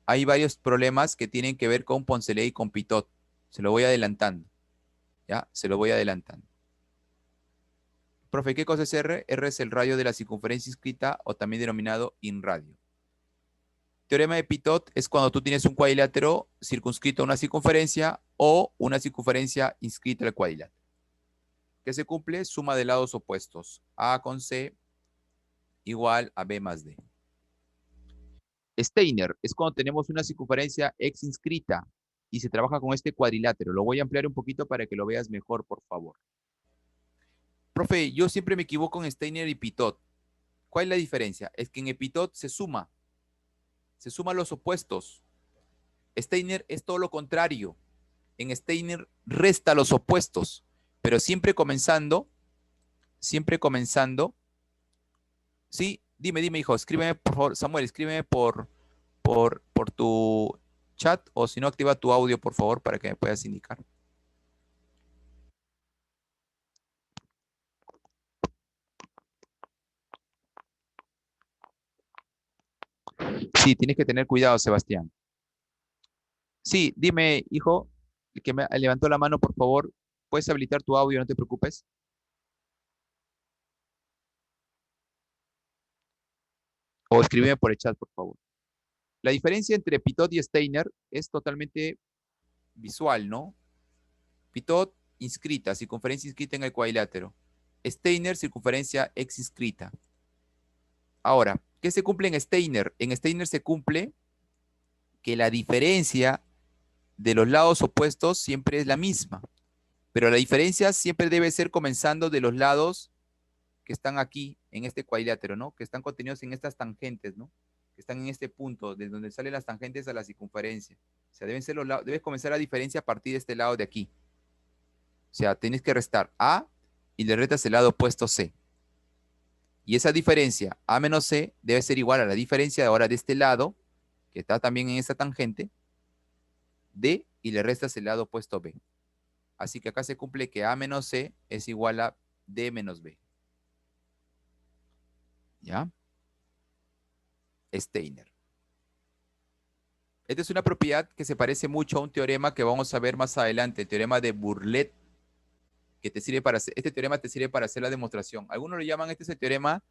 hay varios problemas que tienen que ver con Poncelet y con Pitot. Se lo voy adelantando. ¿Ya? Se lo voy adelantando. Profe, ¿qué cosa es R? R es el radio de la circunferencia inscrita, o también denominado inradio. Teorema de Pitot es cuando tú tienes un cuadrilátero circunscrito a una circunferencia o una circunferencia inscrita al cuadrilátero. ¿Qué se cumple? Suma de lados opuestos. A con C igual a B más D. Steiner es cuando tenemos una circunferencia X inscrita y se trabaja con este cuadrilátero. Lo voy a ampliar un poquito para que lo veas mejor, por favor. Profe, yo siempre me equivoco en Steiner y Pitot. ¿Cuál es la diferencia? Es que en Pitot se suma los opuestos. Steiner es todo lo contrario. En Steiner resta los opuestos, pero siempre comenzando. Sí, dime, hijo, escríbeme, por favor, Samuel, escríbeme por tu chat o si no, activa tu audio, por favor, para que me puedas indicar. Sí, tienes que tener cuidado, Sebastián. Sí, dime, hijo, el que me levantó la mano, por favor, puedes habilitar tu audio, no te preocupes. O escríbeme por el chat, por favor. La diferencia entre Pitot y Steiner es totalmente visual, ¿no? Pitot, inscrita, circunferencia inscrita en el cuadrilátero. Steiner, circunferencia X inscrita. Ahora, ¿qué se cumple en Steiner? En Steiner se cumple que la diferencia de los lados opuestos siempre es la misma, pero la diferencia siempre debe ser comenzando de los lados que están aquí en este cuadrilátero, ¿no? Que están contenidos en estas tangentes, ¿no? Que están en este punto, desde donde salen las tangentes a la circunferencia. O sea, deben ser los lados, debes comenzar la diferencia a partir de este lado de aquí. O sea, tienes que restar A y le restas el lado opuesto C. Y esa diferencia A menos C debe ser igual a la diferencia de ahora de este lado, que está también en esta tangente, D, y le restas el lado opuesto B. Así que acá se cumple que A menos C es igual a D menos B. ¿Ya? Steiner. Esta es una propiedad que se parece mucho a un teorema que vamos a ver más adelante, el teorema de Bourlet, que te sirve para hacer, este teorema te sirve para hacer la demostración. Algunos lo llaman, este es el teorema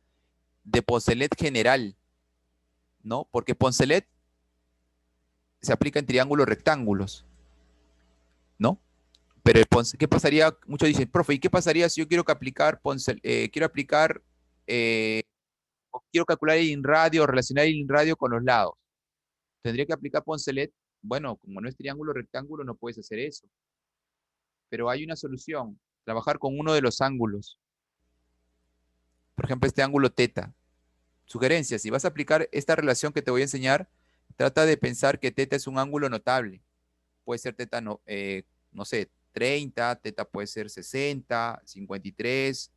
de Poncelet general, ¿no? Porque Poncelet se aplica en triángulos rectángulos, ¿no? Pero ¿qué pasaría? Muchos dicen, profe, ¿y qué pasaría si yo quiero que aplicar o quiero calcular el inradio, relacionar el inradio con los lados? Tendría que aplicar Poncelet. Bueno, como no es triángulo rectángulo, no puedes hacer eso. Pero hay una solución, trabajar con uno de los ángulos. Por ejemplo, este ángulo teta. Sugerencia, si vas a aplicar esta relación que te voy a enseñar, trata de pensar que teta es un ángulo notable. Puede ser teta, no sé, 30, teta puede ser 60, 53.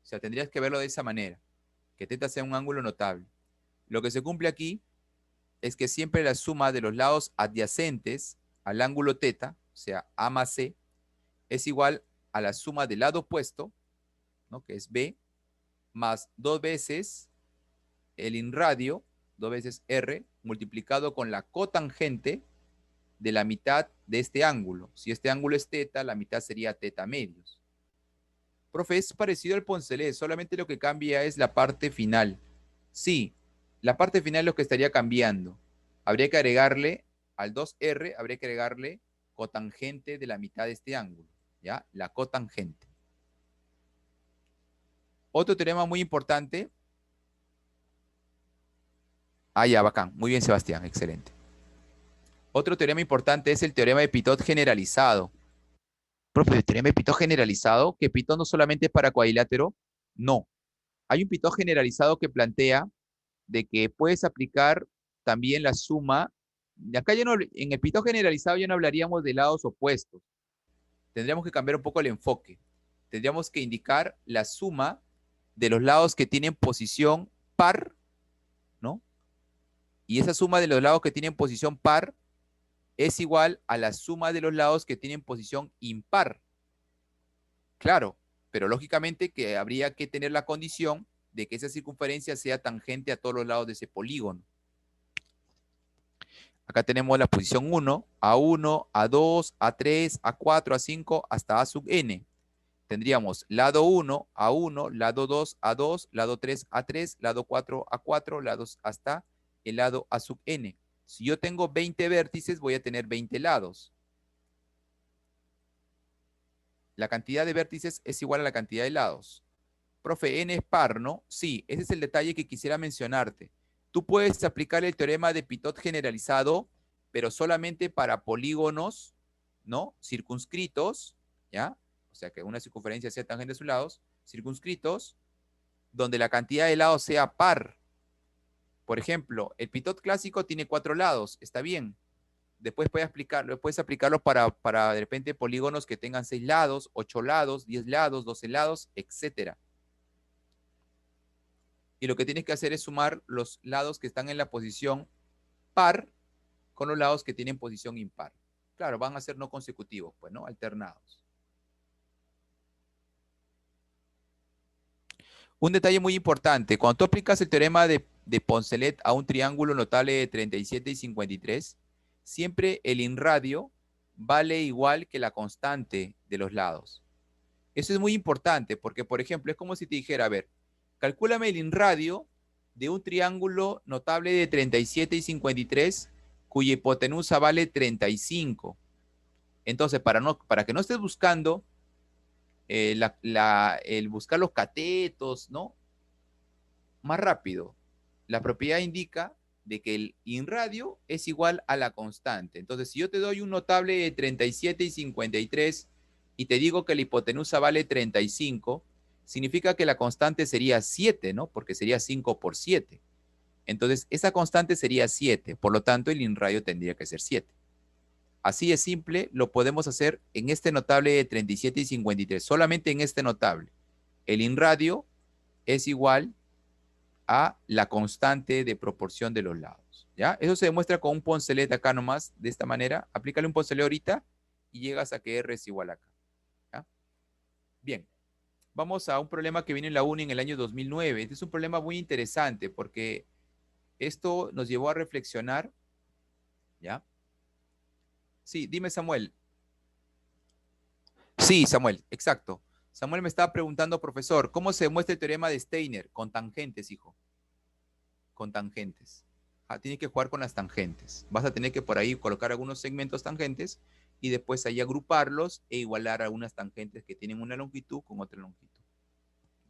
O sea, tendrías que verlo de esa manera, que teta sea un ángulo notable. Lo que se cumple aquí es que siempre la suma de los lados adyacentes al ángulo teta, o sea, A más C, es igual a la suma del lado opuesto, ¿no? Que es B, más dos veces el inradio, dos veces R, multiplicado con la cotangente de la mitad de este ángulo. Si este ángulo es teta, la mitad sería teta medios. Profe, es parecido al Poncelet, solamente lo que cambia es la parte final. Sí, la parte final es lo que estaría cambiando. Habría que agregarle al 2R, habría que agregarle cotangente de la mitad de este ángulo, ¿ya? La cotangente. Otro teorema muy importante. Ah, ya, bacán. Muy bien, Sebastián, excelente. Otro teorema importante es el teorema de Pitot generalizado. Profe, el teorema de Pitot generalizado, que Pitot no solamente es para cuadrilátero, no. Hay un Pitot generalizado que plantea de que puedes aplicar también la suma. De acá ya no, en el Pitot generalizado ya no hablaríamos de lados opuestos. Tendríamos que cambiar un poco el enfoque. Tendríamos que indicar la suma de los lados que tienen posición par, ¿no? Y esa suma de los lados que tienen posición par es igual a la suma de los lados que tienen posición impar. Claro, pero lógicamente que habría que tener la condición de que esa circunferencia sea tangente a todos los lados de ese polígono. Acá tenemos la posición 1, A1, A2, A3, A4, A5, hasta A sub n. Tendríamos lado 1, A1, lado 2, A2, lado 3, A3, lado 4, A4, lados hasta el lado A sub n. Si yo tengo 20 vértices, voy a tener 20 lados. La cantidad de vértices es igual a la cantidad de lados. Profe, n es par, ¿no? Sí, ese es el detalle que quisiera mencionarte. Tú puedes aplicar el teorema de Pitot generalizado, pero solamente para polígonos, ¿no? Circunscritos, ¿ya? O sea, que una circunferencia sea tangente a sus lados, circunscritos, donde la cantidad de lados sea par. Por ejemplo, el Pitot clásico tiene 4 lados, está bien. Después puedes aplicarlo para de repente polígonos que tengan 6 lados, 8 lados, 10 lados, 12 lados, etcétera. Y lo que tienes que hacer es sumar los lados que están en la posición par con los lados que tienen posición impar. Claro, van a ser no consecutivos, pues, ¿no? Alternados. Un detalle muy importante, cuando tú aplicas el teorema de Poncelet a un triángulo notable de 37 y 53, siempre el inradio vale igual que la constante de los lados. Eso es muy importante porque, por ejemplo, es como si te dijera, a ver, calcúlame el inradio de un triángulo notable de 37 y 53 cuya hipotenusa vale 35. Entonces, para que no estés buscando el buscar los catetos, ¿no? Más rápido. La propiedad indica de que el inradio es igual a la constante. Entonces, si yo te doy un notable de 37 y 53 y te digo que la hipotenusa vale 35, significa que la constante sería 7, ¿no? Porque sería 5 por 7. Entonces, esa constante sería 7. Por lo tanto, el inradio tendría que ser 7. Así de simple, lo podemos hacer en este notable de 37 y 53. Solamente en este notable. El inradio es igual a la constante de proporción de los lados. ¿Ya? Eso se demuestra con un Poncelet acá nomás, de esta manera. Aplícale un Poncelet ahorita y llegas a que R es igual a acá. ¿Ya? Bien, vamos a un problema que viene en la UNI en el año 2009. Este es un problema muy interesante porque esto nos llevó a reflexionar. ¿Ya? Sí, dime Samuel. Sí, Samuel, exacto. Samuel me estaba preguntando, profesor, ¿cómo se demuestra el teorema de Steiner? Con tangentes, hijo. Con tangentes. Tienes que jugar con las tangentes. Vas a tener que por ahí colocar algunos segmentos tangentes y después ahí agruparlos e igualar algunas tangentes que tienen una longitud con otra longitud.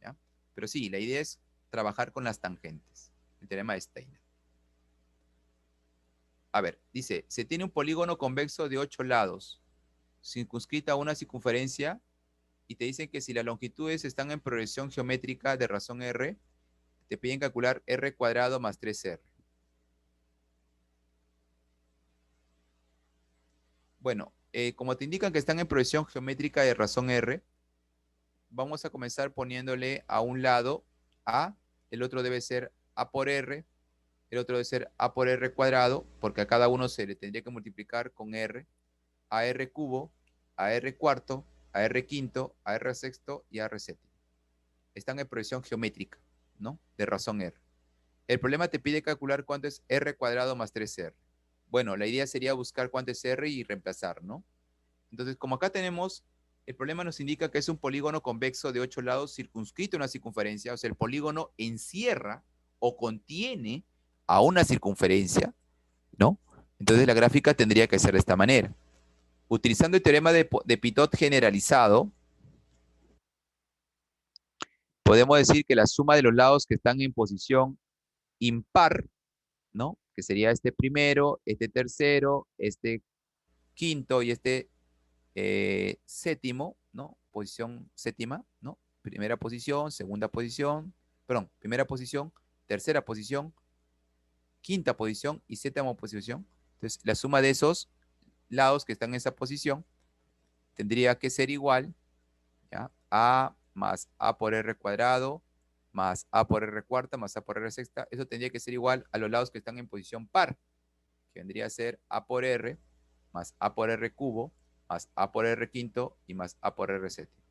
¿Ya? Pero sí, la idea es trabajar con las tangentes. El teorema de Steiner. A ver, dice, se tiene un polígono convexo de 8 lados, circunscrita a una circunferencia, y te dicen que si las longitudes están en progresión geométrica de razón R, te piden calcular R cuadrado más 3R. Bueno, como te indican que están en progresión geométrica de razón R, vamos a comenzar poniéndole a un lado A, el otro debe ser A por R, el otro debe ser A por R cuadrado, porque a cada uno se le tendría que multiplicar con R, a R cubo, a R cuarto, a R quinto, a R sexto y a R séptimo. Están en progresión geométrica, ¿no? De razón R. El problema te pide calcular cuánto es R cuadrado más 3R. Bueno, la idea sería buscar cuánto es R y reemplazar, ¿no? Entonces, como acá tenemos, el problema nos indica que es un polígono convexo de 8 lados circunscrito en una circunferencia, o sea, el polígono encierra o contiene a una circunferencia, ¿no? Entonces la gráfica tendría que ser de esta manera. Utilizando el teorema de Pitot generalizado, podemos decir que la suma de los lados que están en posición impar, ¿no? Que sería este primero, este tercero, este quinto y este séptimo, ¿no? Posición séptima, ¿no? Primera posición, segunda posición, perdón, primera posición, tercera posición, quinta posición y séptima posición. Entonces, la suma de esos lados que están en esa posición tendría que ser igual, ¿ya? A más A por R cuadrado más A por R cuarta más A por R sexta. Eso tendría que ser igual a los lados que están en posición par, que vendría a ser A por R más A por R cubo más A por R quinto y más A por R séptimo.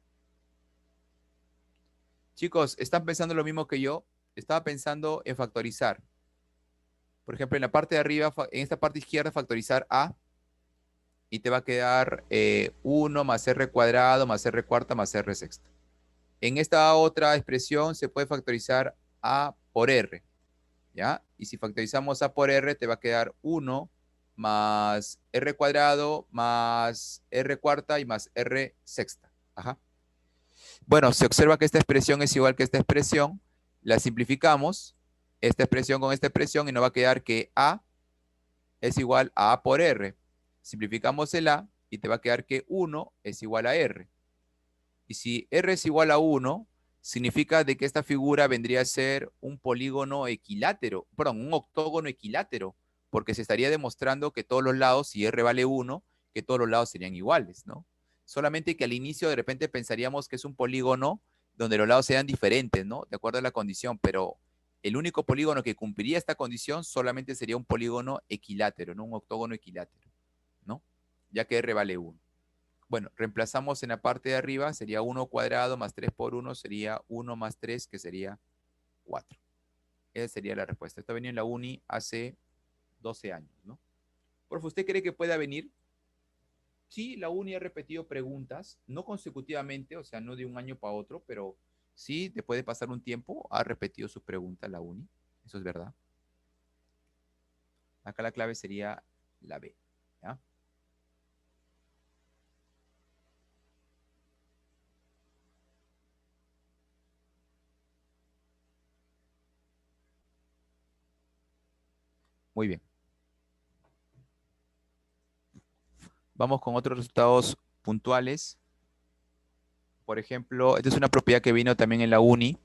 Chicos, ¿están pensando lo mismo que yo? Estaba pensando en factorizar. Por ejemplo, en la parte de arriba, en esta parte izquierda, factorizar A y te va a quedar 1 más R cuadrado más R cuarta más R sexta. En esta otra expresión se puede factorizar A por R, ¿ya? Y si factorizamos A por R, te va a quedar 1 más R cuadrado más R cuarta y más R sexta. Ajá. Bueno, se observa que esta expresión es igual que esta expresión. La simplificamos, esta expresión con esta expresión, y nos va a quedar que A es igual a A por R. Simplificamos el A y te va a quedar que 1 es igual a R. Y si R es igual a 1, significa de que esta figura vendría a ser un polígono equilátero, perdón, un octógono equilátero, porque se estaría demostrando que todos los lados, si R vale 1, que todos los lados serían iguales, ¿no? Solamente que al inicio de repente pensaríamos que es un polígono donde los lados sean diferentes, ¿no? De acuerdo a la condición, pero el único polígono que cumpliría esta condición solamente sería un polígono equilátero, no un octógono equilátero, ¿no? Ya que R vale 1. Bueno, reemplazamos en la parte de arriba, sería 1 cuadrado más 3 por 1, sería 1 más 3, que sería 4. Esa sería la respuesta. Esto venía en la uni hace 12 años, ¿no? Profe, ¿usted cree que pueda venir? Sí, la uni ha repetido preguntas, no consecutivamente, o sea, no de un año para otro, pero sí, después de pasar un tiempo, ha repetido sus preguntas la uni. Eso es verdad. Acá la clave sería la B, ¿ya? Muy bien. Vamos con otros resultados puntuales. Por ejemplo, esta es una propiedad que vino también en la uni.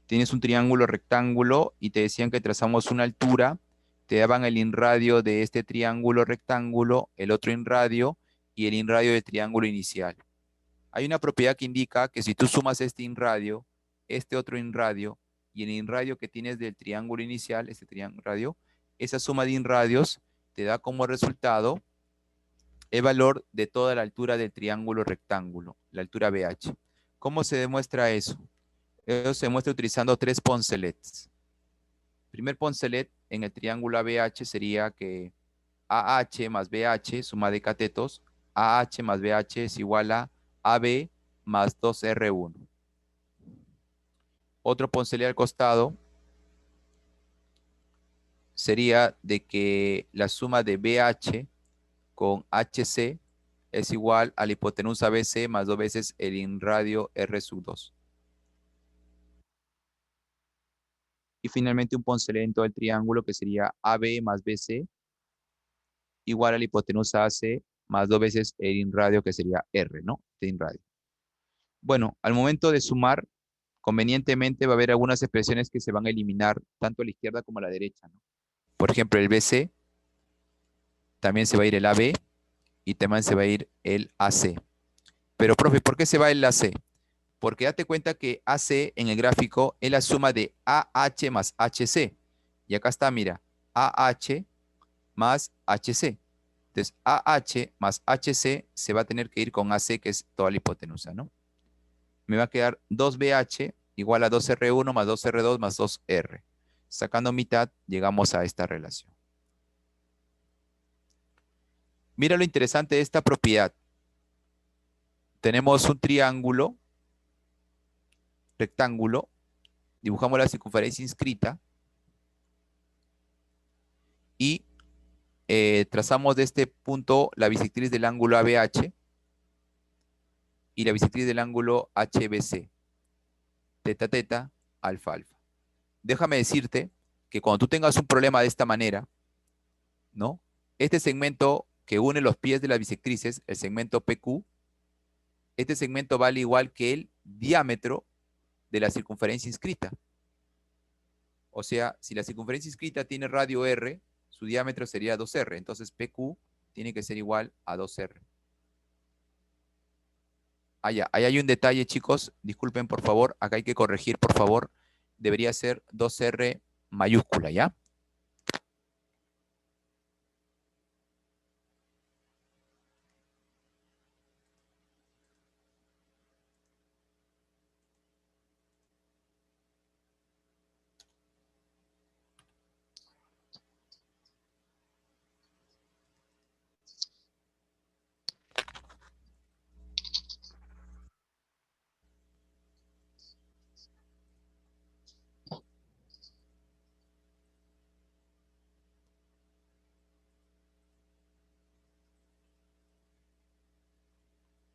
Tienes un triángulo rectángulo y te decían que trazamos una altura, te daban el inradio de este triángulo rectángulo, el otro inradio y el inradio del triángulo inicial. Hay una propiedad que indica que si tú sumas este inradio, este otro inradio y el inradio que tienes del triángulo inicial, este triángulo radio, esa suma de inradios te da como resultado el valor de toda la altura del triángulo rectángulo, la altura BH. ¿Cómo se demuestra eso? Eso se muestra utilizando tres poncelets. Primer poncelet en el triángulo ABH sería que AH más BH, suma de catetos, AH más BH es igual a AB más 2R1. Otro poncelet al costado sería de que la suma de BH con HC es igual a la hipotenusa BC más dos veces el inradio R sub 2. Y finalmente un poncelet en todo el triángulo que sería AB más BC igual a la hipotenusa AC más dos veces el inradio que sería R, ¿no? De inradio. Bueno, al momento de sumar, convenientemente va a haber algunas expresiones que se van a eliminar tanto a la izquierda como a la derecha, ¿no? Por ejemplo, el BC, también se va a ir el AB y también se va a ir el AC. Pero, profe, ¿por qué se va el AC? Porque date cuenta que AC en el gráfico es la suma de AH más HC. Y acá está, mira, AH más HC. Entonces, AH más HC se va a tener que ir con AC, que es toda la hipotenusa, ¿no? Me va a quedar 2BH igual a 2R1 más 2R2 más 2R. Sacando mitad, llegamos a esta relación. Mira lo interesante de esta propiedad. Tenemos un triángulo, rectángulo, dibujamos la circunferencia inscrita y trazamos de este punto la bisectriz del ángulo ABH y la bisectriz del ángulo HBC, teta, teta, alfa, alfa. Déjame decirte que cuando tú tengas un problema de esta manera, ¿no? Este segmento que une los pies de las bisectrices, el segmento PQ, este segmento vale igual que el diámetro de la circunferencia inscrita. O sea, si la circunferencia inscrita tiene radio R, su diámetro sería 2R. Entonces PQ tiene que ser igual a 2R. Ya, ahí hay un detalle, chicos. Disculpen, por favor. Acá hay que corregir, por favor. Debería ser 2R mayúscula, ¿ya?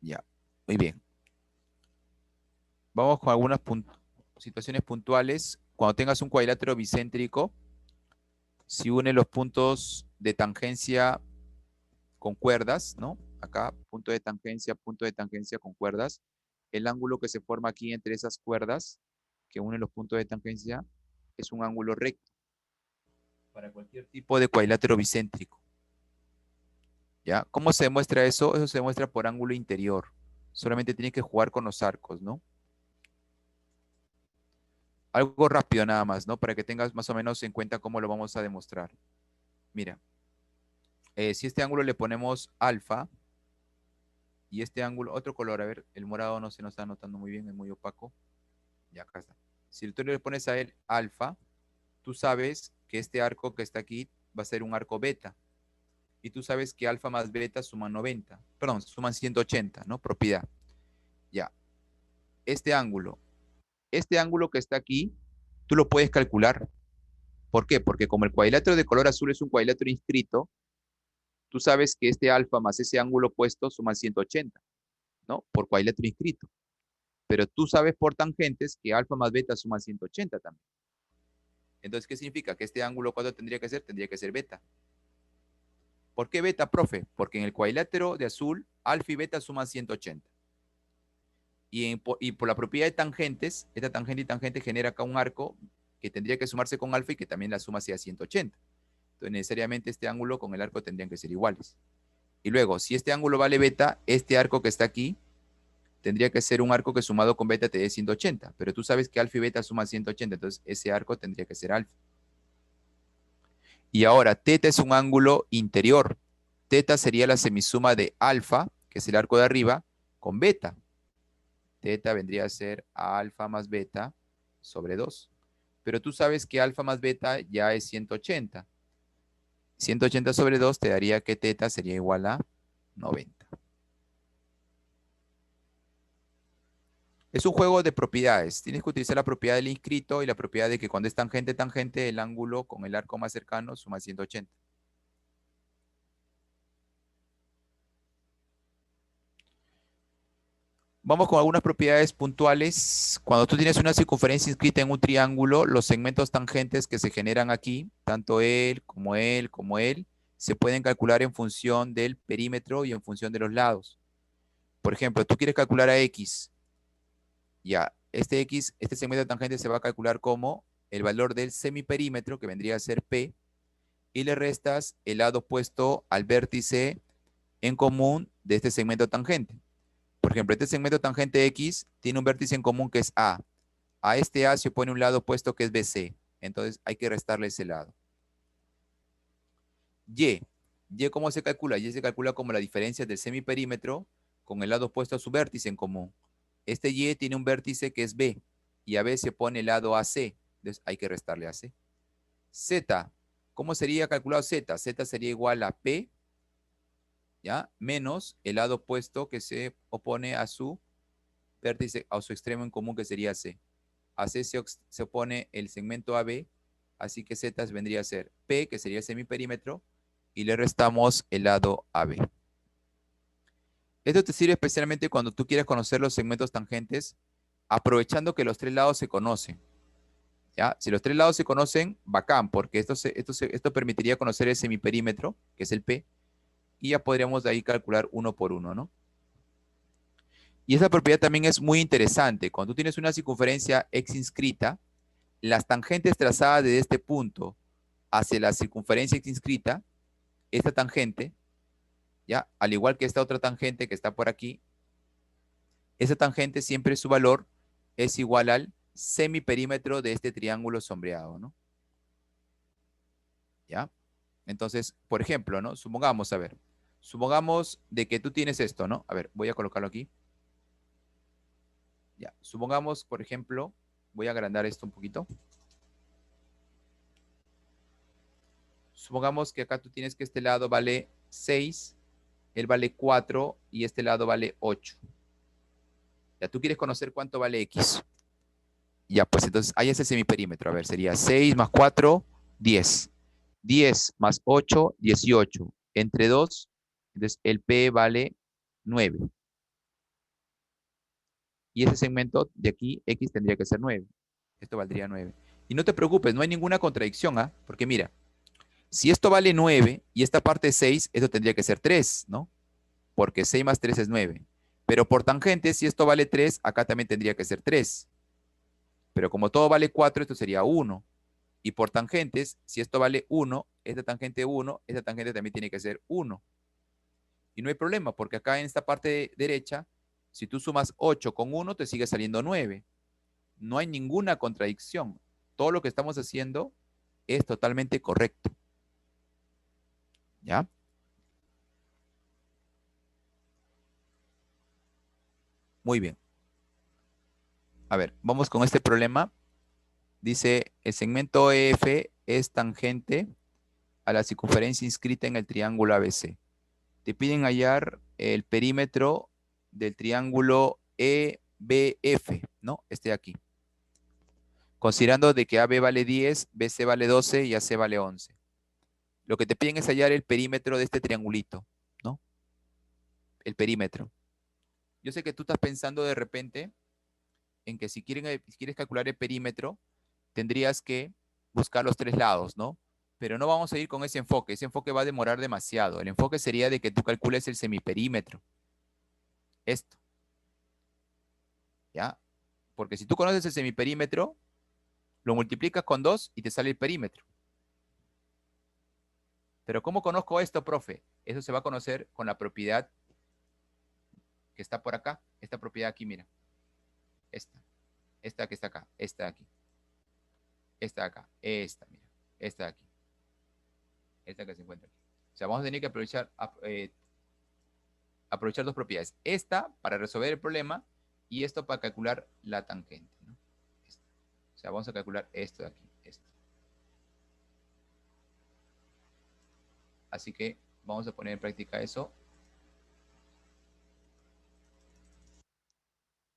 Ya, muy bien. Vamos con algunas situaciones puntuales. Cuando tengas un cuadrilátero bicéntrico, si une los puntos de tangencia con cuerdas, ¿no? Acá, punto de tangencia con cuerdas. El ángulo que se forma aquí entre esas cuerdas que unen los puntos de tangencia es un ángulo recto para cualquier tipo de cuadrilátero bicéntrico. ¿Ya? ¿Cómo se demuestra eso? Eso se demuestra por ángulo interior. Solamente tienes que jugar con los arcos, ¿no? Algo rápido nada más, ¿no? Para que tengas más o menos en cuenta cómo lo vamos a demostrar. Mira, si este ángulo le ponemos alfa y este ángulo, otro color, a ver, el morado no se nos está notando muy bien, es muy opaco. Ya, acá está. Si tú le pones a él alfa, tú sabes que este arco que está aquí va a ser un arco beta. Y tú sabes que alfa más beta suman 90, perdón, suman 180, ¿no? Propiedad. Ya, este ángulo que está aquí, tú lo puedes calcular. ¿Por qué? Porque como el cuadrilátero de color azul es un cuadrilátero inscrito, tú sabes que este alfa más ese ángulo opuesto suman 180, ¿no? Por cuadrilátero inscrito. Pero tú sabes por tangentes que alfa más beta suman 180 también. Entonces, ¿qué significa? Que este ángulo, ¿cuánto tendría que ser? Tendría que ser beta. ¿Por qué beta, profe? Porque en el cuadrilátero de azul, alfa y beta suman 180. Y por la propiedad de tangentes, esta tangente y tangente genera acá un arco que tendría que sumarse con alfa y que también la suma sea 180. Entonces, necesariamente este ángulo con el arco tendrían que ser iguales. Y luego, si este ángulo vale beta, este arco que está aquí tendría que ser un arco que sumado con beta te dé 180. Pero tú sabes que alfa y beta suman 180, entonces ese arco tendría que ser alfa. Y ahora, teta es un ángulo interior. Teta sería la semisuma de alfa, que es el arco de arriba, con beta. Teta vendría a ser alfa más beta sobre 2. Pero tú sabes que alfa más beta ya es 180. 180 sobre 2 te daría que teta sería igual a 90. Es un juego de propiedades. Tienes que utilizar la propiedad del inscrito y la propiedad de que cuando es tangente, tangente, el ángulo con el arco más cercano suma 180. Vamos con algunas propiedades puntuales. Cuando tú tienes una circunferencia inscrita en un triángulo, los segmentos tangentes que se generan aquí, tanto él, como él, se pueden calcular en función del perímetro y en función de los lados. Por ejemplo, tú quieres calcular a X. Ya, este segmento tangente se va a calcular como el valor del semiperímetro, que vendría a ser P, y le restas el lado opuesto al vértice en común de este segmento tangente. Por ejemplo, este segmento tangente X tiene un vértice en común que es A. A este A se opone un lado opuesto que es BC. Entonces hay que restarle ese lado. Y. ¿Y cómo se calcula? Y se calcula como la diferencia del semiperímetro con el lado opuesto a su vértice en común. Este Y tiene un vértice que es B. Y a B se pone el lado AC. Entonces hay que restarle AC. Z. ¿Cómo sería calculado Z? Z sería igual a P, ¿ya? Menos el lado opuesto que se opone a su vértice, a su extremo en común que sería C. A C se opone el segmento AB, así que Z vendría a ser P, que sería el semiperímetro, y le restamos el lado AB. Esto te sirve especialmente cuando tú quieres conocer los segmentos tangentes, aprovechando que los tres lados se conocen. ¿Ya? Si los tres lados se conocen, bacán, porque esto permitiría conocer el semiperímetro, que es el P, y ya podríamos de ahí calcular uno por uno, ¿no? Y esa propiedad también es muy interesante. Cuando tú tienes una circunferencia X inscrita, las tangentes trazadas desde este punto hacia la circunferencia X inscrita, esta tangente, ¿ya? Al igual que esta otra tangente que está por aquí, esa tangente siempre su valor es igual al semiperímetro de este triángulo sombreado, ¿no? ¿Ya? Entonces, por ejemplo, ¿no? Supongamos, a ver, supongamos de que tú tienes esto, ¿no? A ver, voy a colocarlo aquí. Ya, supongamos, por ejemplo, voy a agrandar esto un poquito. Supongamos que acá tú tienes que este lado vale 6, él vale 4 y este lado vale 8. Ya tú quieres conocer cuánto vale X. Ya, pues entonces ahí es el semiperímetro. A ver, sería 6 más 4, 10. 10 más 8, 18. Entre 2, entonces el P vale 9. Y ese segmento de aquí, X tendría que ser 9. Esto valdría 9. Y no te preocupes, no hay ninguna contradicción, ¿ah? Porque mira, si esto vale 9 y esta parte es 6, esto tendría que ser 3, ¿no? Porque 6 más 3 es 9. Pero por tangente, si esto vale 3, acá también tendría que ser 3. Pero como todo vale 4, esto sería 1. Y por tangentes, si esto vale 1, esta tangente 1, esta tangente también tiene que ser 1. Y no hay problema, porque acá en esta parte derecha, si tú sumas 8 con 1, te sigue saliendo 9. No hay ninguna contradicción. Todo lo que estamos haciendo es totalmente correcto. ¿Ya? Muy bien. A ver, vamos con este problema. Dice, el segmento EF es tangente a la circunferencia inscrita en el triángulo ABC. Te piden hallar el perímetro del triángulo EBF, ¿no? Este de aquí. Considerando de que AB vale 10, BC vale 12 y AC vale 11. Lo que te piden es hallar el perímetro de este triangulito, ¿no? El perímetro. Yo sé que tú estás pensando de repente en que si quieres calcular el perímetro, tendrías que buscar los tres lados, ¿no? Pero no vamos a ir con ese enfoque. Ese enfoque va a demorar demasiado. El enfoque sería de que tú calcules el semiperímetro. Esto, ¿ya? Porque si tú conoces el semiperímetro, lo multiplicas con 2 y te sale el perímetro. Pero ¿cómo conozco esto, profe? Eso se va a conocer con la propiedad que está por acá. Esta propiedad aquí, mira. Esta. Esta que está acá. Esta de aquí. Esta de acá. Esta, mira. Esta de aquí. Esta que se encuentra aquí. O sea, vamos a tener que aprovechar dos propiedades. Esta para resolver el problema y esto para calcular la tangente, ¿no? O sea, vamos a calcular esto de aquí. Esto. Así que vamos a poner en práctica eso.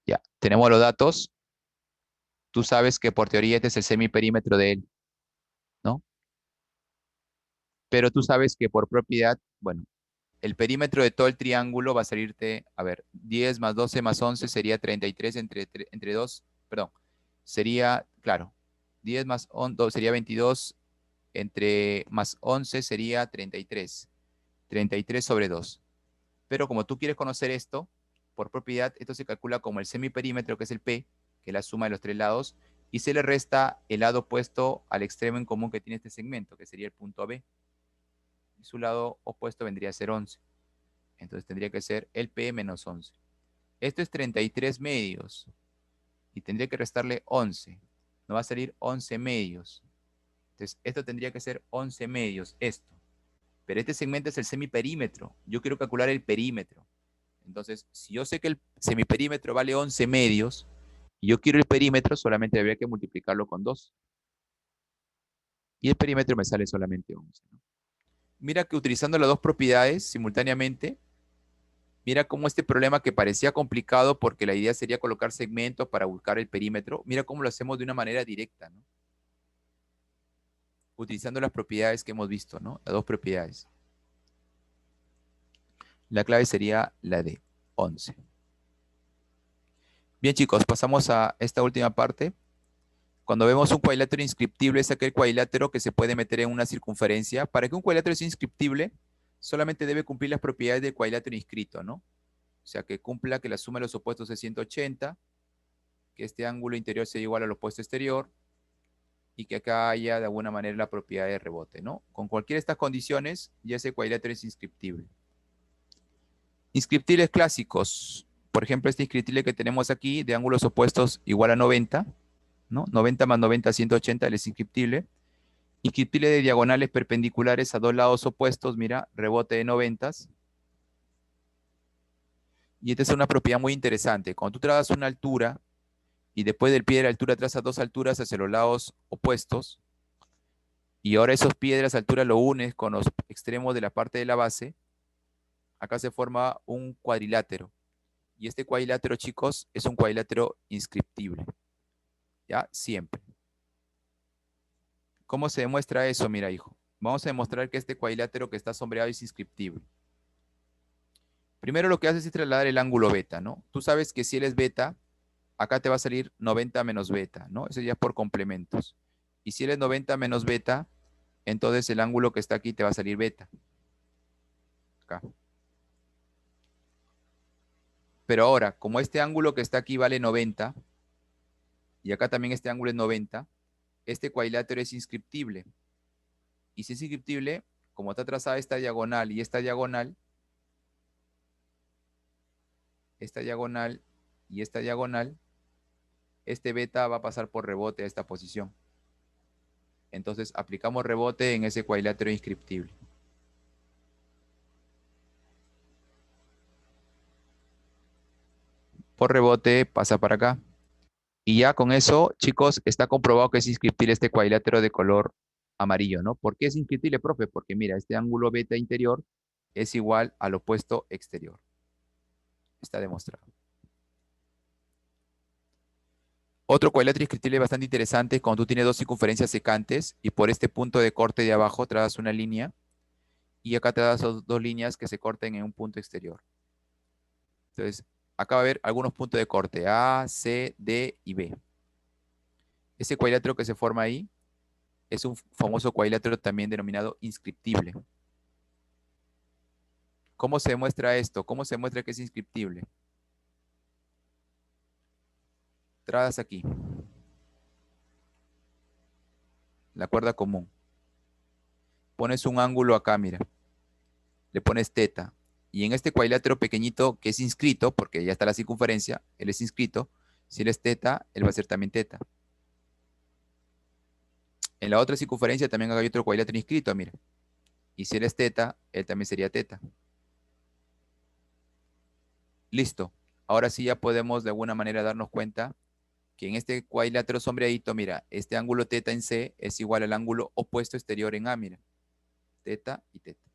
Ya, tenemos los datos. Tú sabes que por teoría este es el semiperímetro de él, ¿no? Pero tú sabes que por propiedad, bueno, el perímetro de todo el triángulo va a salirte, a ver, 10 más 12 más 11 sería 33 entre 2, perdón, sería, claro, 10 más 11 sería 22, entre más 11 sería 33, 33 sobre 2. Pero como tú quieres conocer esto, por propiedad, esto se calcula como el semiperímetro, que es el P, que es la suma de los tres lados, y se le resta el lado opuesto al extremo en común que tiene este segmento, que sería el punto B. Y su lado opuesto vendría a ser 11. Entonces tendría que ser el P menos 11. Esto es 33 medios. Y tendría que restarle 11. Nos va a salir 11 medios. Entonces esto tendría que ser 11 medios, esto. Pero este segmento es el semiperímetro. Yo quiero calcular el perímetro. Entonces, si yo sé que el semiperímetro vale 11 medios, y yo quiero el perímetro, solamente habría que multiplicarlo con 2. Y el perímetro me sale solamente 11, ¿no? Mira que utilizando las dos propiedades simultáneamente, mira cómo este problema que parecía complicado porque la idea sería colocar segmentos para buscar el perímetro, mira cómo lo hacemos de una manera directa, ¿no? Utilizando las propiedades que hemos visto, ¿no? Las dos propiedades. La clave sería la de 11. Bien, chicos, pasamos a esta última parte. Cuando vemos un cuadrilátero inscriptible, es aquel cuadrilátero que se puede meter en una circunferencia. Para que un cuadrilátero sea inscriptible, solamente debe cumplir las propiedades del cuadrilátero inscrito, ¿no? O sea, que cumpla que la suma de los opuestos es 180, que este ángulo interior sea igual al opuesto exterior y que acá haya de alguna manera la propiedad de rebote, ¿no? Con cualquiera de estas condiciones, ya ese cuadrilátero es inscriptible. Inscriptibles clásicos. Por ejemplo, este inscriptible que tenemos aquí de ángulos opuestos igual a 90, ¿no? 90 más 90, 180, él es inscriptible. Inscriptible de diagonales perpendiculares a dos lados opuestos, mira, rebote de 90. Y esta es una propiedad muy interesante. Cuando tú trazas una altura y después del pie de la altura trazas dos alturas hacia los lados opuestos, y ahora esos pies de las alturas lo unes con los extremos de la parte de la base, acá se forma un cuadrilátero. Y este cuadrilátero, chicos, es un cuadrilátero inscriptible. ¿Ya? Siempre. ¿Cómo se demuestra eso? Mira, hijo. Vamos a demostrar que este cuadrilátero que está sombreado es inscriptible. Primero lo que haces es trasladar el ángulo beta, ¿no? Tú sabes que si él es beta, acá te va a salir 90 menos beta, ¿no? Eso ya es por complementos. Y si eres 90 menos beta, entonces el ángulo que está aquí te va a salir beta. Acá. Pero ahora, como este ángulo que está aquí vale 90, y acá también este ángulo es 90, este cuadrilátero es inscriptible. Y si es inscriptible, como está trazada esta diagonal y esta diagonal y esta diagonal, este beta va a pasar por rebote a esta posición. Entonces aplicamos rebote en ese cuadrilátero inscriptible. Por rebote pasa para acá. Y ya con eso, chicos, está comprobado que es inscriptible este cuadrilátero de color amarillo, ¿no? ¿Por qué es inscriptible, profe? Porque mira, este ángulo beta interior es igual al opuesto exterior. Está demostrado. Otro cuadrilátero inscriptible bastante interesante es cuando tú tienes dos circunferencias secantes y por este punto de corte de abajo trazas una línea y acá te das dos líneas que se corten en un punto exterior. Entonces, acá va a haber algunos puntos de corte, A, C, D y B. Ese cuadrilátero que se forma ahí es un famoso cuadrilátero también denominado inscriptible. ¿Cómo se muestra esto? ¿Cómo se muestra que es inscriptible? Trazas aquí la cuerda común. Pones un ángulo acá, mira. Le pones teta. Y en este cuadrilátero pequeñito que es inscrito, porque ya está la circunferencia, él es inscrito. Si él es teta, él va a ser también teta. En la otra circunferencia también hay otro cuadrilátero inscrito, mira. Y si él es teta, él también sería teta. Listo. Ahora sí ya podemos de alguna manera darnos cuenta que en este cuadrilátero sombreadito, mira, este ángulo teta en C es igual al ángulo opuesto exterior en A, mira. Teta y teta.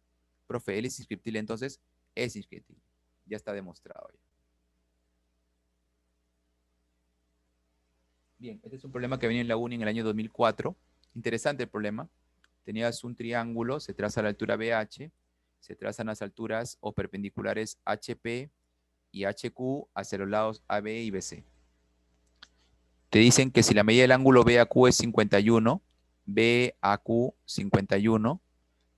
Profe, ¿él es inscriptible entonces? Es inscriptible. Ya está demostrado. Ya. Bien, este es un problema que venía en la uni en el año 2004. Interesante el problema. Tenías un triángulo, se traza a la altura BH, se trazan las alturas o perpendiculares HP y HQ hacia los lados AB y BC. Te dicen que si la medida del ángulo BAQ es 51, BAQ 51,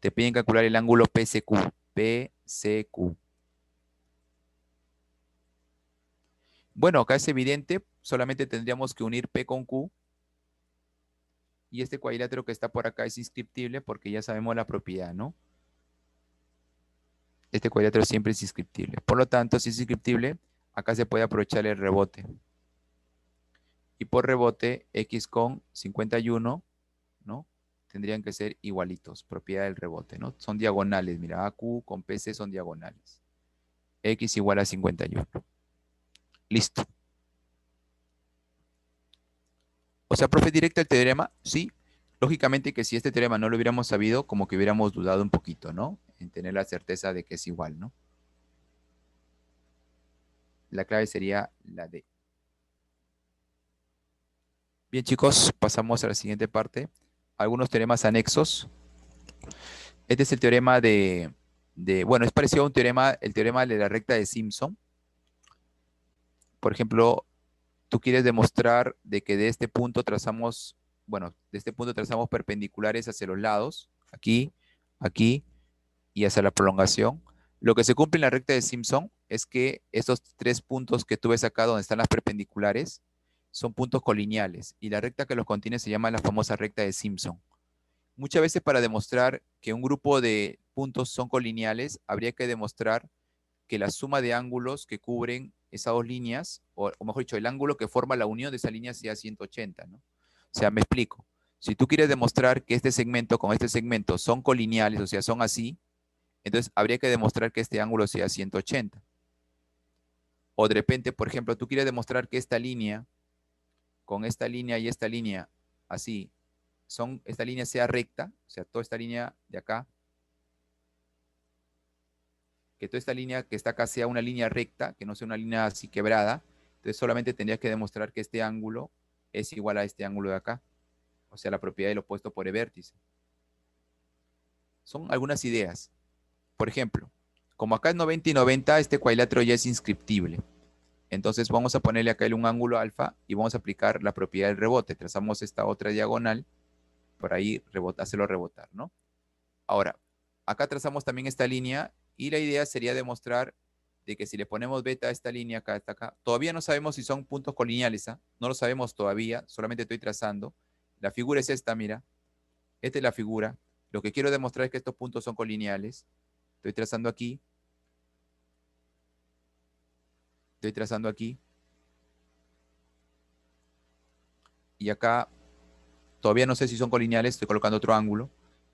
te piden calcular el ángulo PCQ. PCQ. Bueno, acá es evidente, solamente tendríamos que unir P con Q y este cuadrilátero que está por acá es inscriptible porque ya sabemos la propiedad, ¿no? Este cuadrilátero siempre es inscriptible. Por lo tanto, si es inscriptible, acá se puede aprovechar el rebote. Y por rebote, X con 51, ¿no? Tendrían que ser igualitos, propiedad del rebote, ¿no? Son diagonales, mira, AQ con PC son diagonales. X igual a 51. Listo. O sea, profe, directa el teorema, sí. Lógicamente que si este teorema no lo hubiéramos sabido, como que hubiéramos dudado un poquito, ¿no? En tener la certeza de que es igual, ¿no? La clave sería la D. Bien, chicos, pasamos a la siguiente parte. Algunos teoremas anexos. Este es el teorema bueno, es parecido a un teorema, el teorema de la recta de Simpson. Por ejemplo, tú quieres demostrar de que de este punto trazamos, bueno, de este punto trazamos perpendiculares hacia los lados, aquí, aquí y hacia la prolongación. Lo que se cumple en la recta de Simpson es que estos tres puntos que tú ves acá donde están las perpendiculares son puntos colineales y la recta que los contiene se llama la famosa recta de Simpson. Muchas veces para demostrar que un grupo de puntos son colineales, habría que demostrar que la suma de ángulos que cubren esas dos líneas, o mejor dicho, el ángulo que forma la unión de esa línea sea 180, ¿no? O sea, me explico. Si tú quieres demostrar que este segmento con este segmento son colineales, o sea, son así, entonces habría que demostrar que este ángulo sea 180. O de repente, por ejemplo, tú quieres demostrar que esta línea, con esta línea y esta línea, así, esta línea sea recta, o sea, toda esta línea de acá, que toda esta línea que está acá sea una línea recta, que no sea una línea así quebrada, entonces solamente tendrías que demostrar que este ángulo es igual a este ángulo de acá, o sea, la propiedad del opuesto por el vértice. Son algunas ideas. Por ejemplo, como acá es 90 y 90, este cuadrilátero ya es inscriptible. Entonces vamos a ponerle acá un ángulo alfa y vamos a aplicar la propiedad del rebote. Trazamos esta otra diagonal, por ahí hacerlo rebotar, ¿no? Ahora, acá trazamos también esta línea y la idea sería demostrar de que si le ponemos beta a esta línea acá, hasta acá, todavía no sabemos si son puntos colineales, ¿ah? No lo sabemos todavía, solamente estoy trazando. La figura es esta, mira. Esta es la figura. Lo que quiero demostrar es que estos puntos son colineales. Estoy trazando aquí. Estoy trazando aquí. Y acá todavía no sé si son colineales, estoy colocando otro ángulo.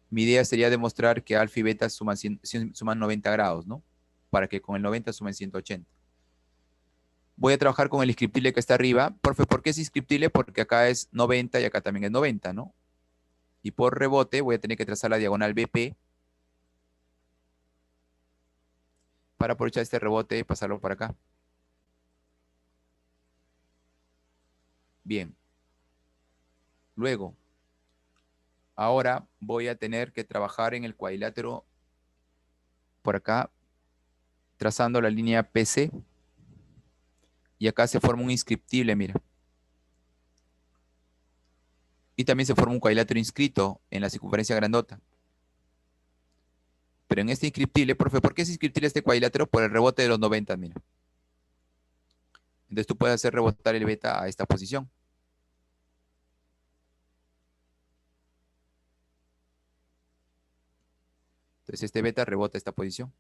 Mi idea sería demostrar que alfa y beta suman 90 grados, ¿no? Para que con el 90 sumen 180. Voy a trabajar con el inscriptible que está arriba. Profe, ¿por qué es inscriptible? Porque acá es 90 y acá también es 90, ¿no? Y por rebote voy a tener que trazar la diagonal BP para aprovechar este rebote y pasarlo para acá. Bien. Luego, ahora voy a tener que trabajar en el cuadrilátero por acá, trazando la línea PC. Y acá se forma un inscriptible, mira. Y también se forma un cuadrilátero inscrito en la circunferencia grandota. Pero en este inscriptible, profe, ¿por qué es inscriptible este cuadrilátero? Por el rebote de los 90, mira. Entonces tú puedes hacer rebotar el beta a esta posición. Entonces este beta rebota a esta posición.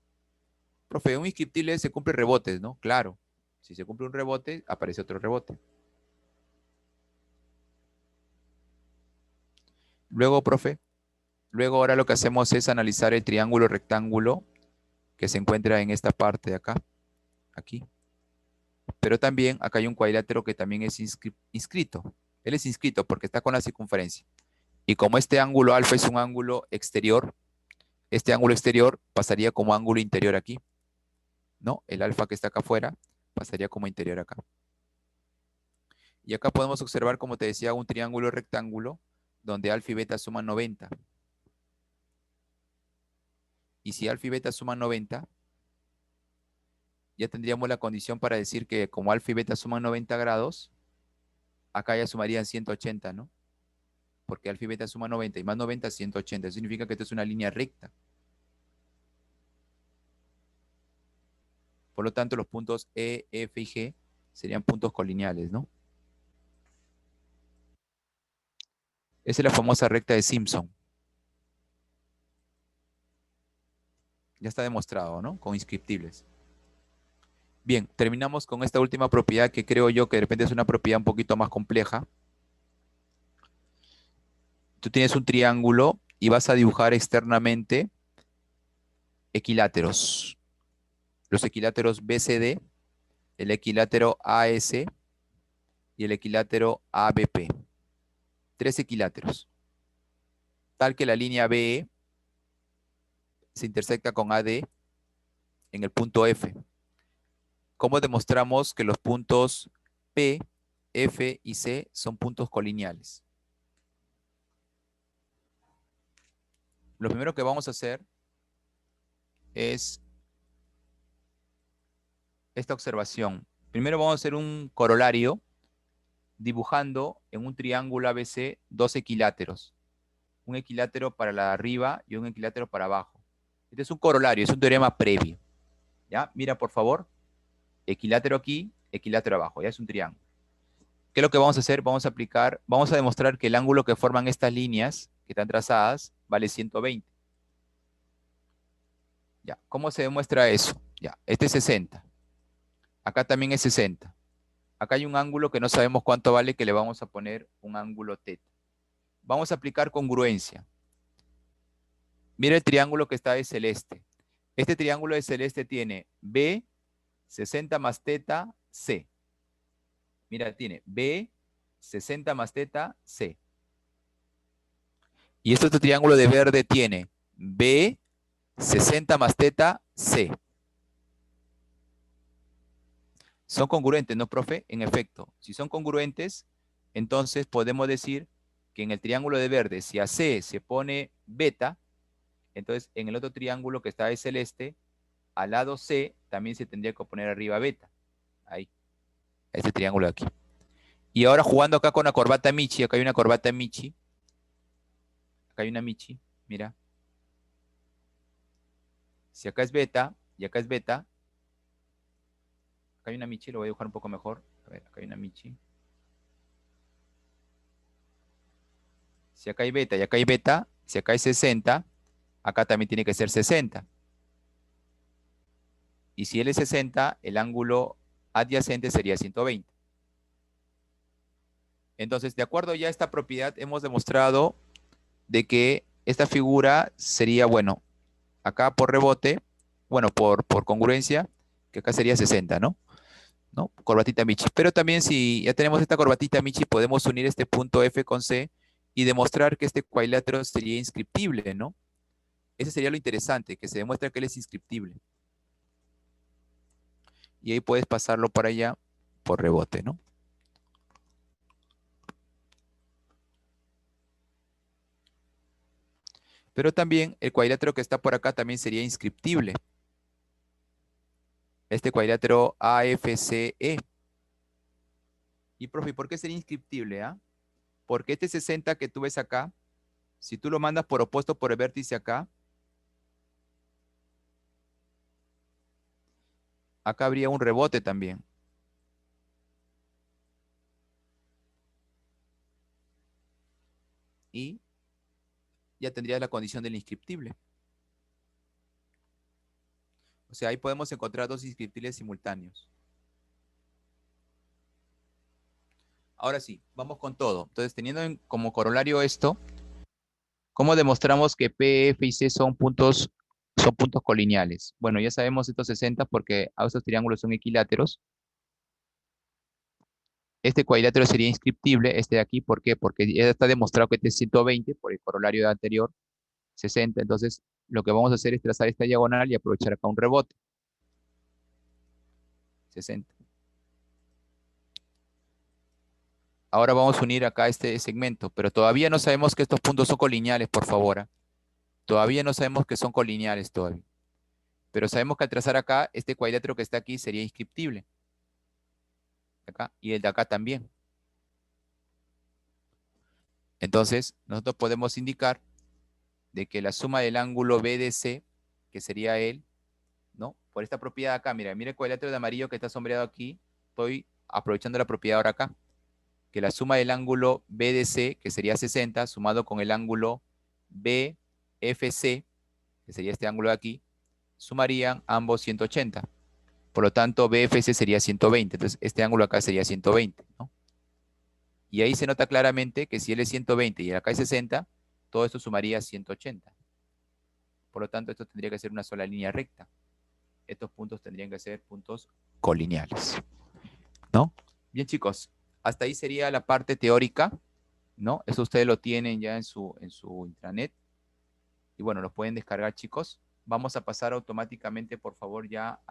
Profe, un inscriptible se cumple rebotes, ¿no? Claro. Si se cumple un rebote, aparece otro rebote. Luego, profe, luego ahora lo que hacemos es analizar el triángulo rectángulo que se encuentra en esta parte de acá, aquí. Pero también acá hay un cuadrilátero que también es inscrito. Él es inscrito porque está con la circunferencia. Y como este ángulo alfa es un ángulo exterior, este ángulo exterior pasaría como ángulo interior aquí, ¿no? El alfa que está acá afuera pasaría como interior acá. Y acá podemos observar, como te decía, un triángulo rectángulo donde alfa y beta suman 90. Y si alfa y beta suman 90, ya tendríamos la condición para decir que como alfa y beta suman 90 grados, acá ya sumarían 180, ¿no? Porque alfa y beta suman 90 y más 90 es 180. Eso significa que esto es una línea recta. Por lo tanto, los puntos E, F y G serían puntos colineales, ¿no? Esa es la famosa recta de Simpson. Ya está demostrado, ¿no? Con inscriptibles. Bien, terminamos con esta última propiedad que creo yo que de repente es una propiedad un poquito más compleja. Tú tienes un triángulo y vas a dibujar externamente equiláteros. Los equiláteros BCD, el equilátero AS y el equilátero ABP. Tres equiláteros. Tal que la línea BE se intersecta con AD en el punto F. ¿Cómo demostramos que los puntos P, F y C son puntos colineales? Lo primero que vamos a hacer es esta observación. Primero vamos a hacer un corolario dibujando en un triángulo ABC dos equiláteros. Un equilátero para la de arriba y un equilátero para abajo. Este es un corolario, es un teorema previo. ¿Ya? Mira, por favor. Equilátero aquí, equilátero abajo. Ya es un triángulo. ¿Qué es lo que vamos a hacer? Vamos a demostrar que el ángulo que forman estas líneas que están trazadas vale 120. Ya, ¿cómo se demuestra eso? Ya, este es 60. Acá también es 60. Acá hay un ángulo que no sabemos cuánto vale, que le vamos a poner un ángulo θ. Vamos a aplicar congruencia. Mira el triángulo que está de celeste. Este triángulo de celeste tiene B, 60 más θ, C. Mira, tiene B, 60 más θ, C. Y este otro triángulo de verde tiene B, 60 más θ, C. ¿Son congruentes, no, profe? En efecto, si son congruentes, entonces podemos decir que en el triángulo de verde, si a C se pone beta, entonces en el otro triángulo que está de celeste, al lado C también se tendría que poner arriba beta. Ahí. este triángulo de aquí. Y ahora jugando acá con la corbata Michi, acá hay una corbata Michi. Acá hay una Michi, mira. Si acá es beta, y acá es beta, acá hay una Michi, lo voy a dibujar un poco mejor. A ver, acá hay una Michi. Si acá hay beta y acá hay beta, si acá hay 60, acá también tiene que ser 60. Y si él es 60, el ángulo adyacente sería 120. Entonces, de acuerdo ya a esta propiedad, hemos demostrado de que esta figura sería, bueno, acá por rebote, bueno, por congruencia, que acá sería 60, ¿no? ¿No? Corbatita Michi. Pero también si ya tenemos esta corbatita Michi, podemos unir este punto F con C y demostrar que este cuadrilátero sería inscriptible, ¿no? Ese sería lo interesante, que se demuestra que él es inscriptible. Y ahí puedes pasarlo para allá por rebote, ¿no? Pero también el cuadrilátero que está por acá también sería inscriptible. Este cuadrilátero AFCE. Y, profe, ¿por qué sería inscriptible? Porque este 60 que tú ves acá, si tú lo mandas por opuesto por el vértice acá, acá habría un rebote también. Y ya tendrías la condición del inscriptible. O sea, ahí podemos encontrar dos inscriptibles simultáneos. Ahora sí, vamos con todo. Entonces, teniendo como corolario esto, ¿cómo demostramos que P, F y C son puntos colineales? Bueno, ya sabemos estos 60 porque estos triángulos son equiláteros. Este cuadrilátero sería inscriptible, este de aquí, ¿por qué? Porque ya está demostrado que este es 120 por el corolario anterior, 60. Entonces, lo que vamos a hacer es trazar esta diagonal y aprovechar acá un rebote. 60. Ahora vamos a unir acá este segmento, pero todavía no sabemos que estos puntos son colineales, por favor. Todavía no sabemos que son colineales todavía. Pero sabemos que al trazar acá, este cuadrilátero que está aquí sería inscriptible. Acá, y el de acá también. Entonces, nosotros podemos indicar de que la suma del ángulo BDC, que sería él, ¿no? Por esta propiedad acá, mira el cuadrilátero de amarillo que está sombreado aquí. Estoy aprovechando la propiedad ahora acá. Que la suma del ángulo BDC, que sería 60, sumado con el ángulo BFC, que sería este ángulo de aquí, sumarían ambos 180. Por lo tanto, BFC sería 120. Entonces, este ángulo acá sería 120, ¿no? Y ahí se nota claramente que si él es 120 y acá es 60, todo esto sumaría 180. Por lo tanto, esto tendría que ser una sola línea recta. Estos puntos tendrían que ser puntos colineales, ¿no? Bien, chicos, hasta ahí sería la parte teórica, ¿no? Eso ustedes lo tienen ya en su intranet. Y bueno, los pueden descargar, chicos. Vamos a pasar automáticamente, por favor, ya a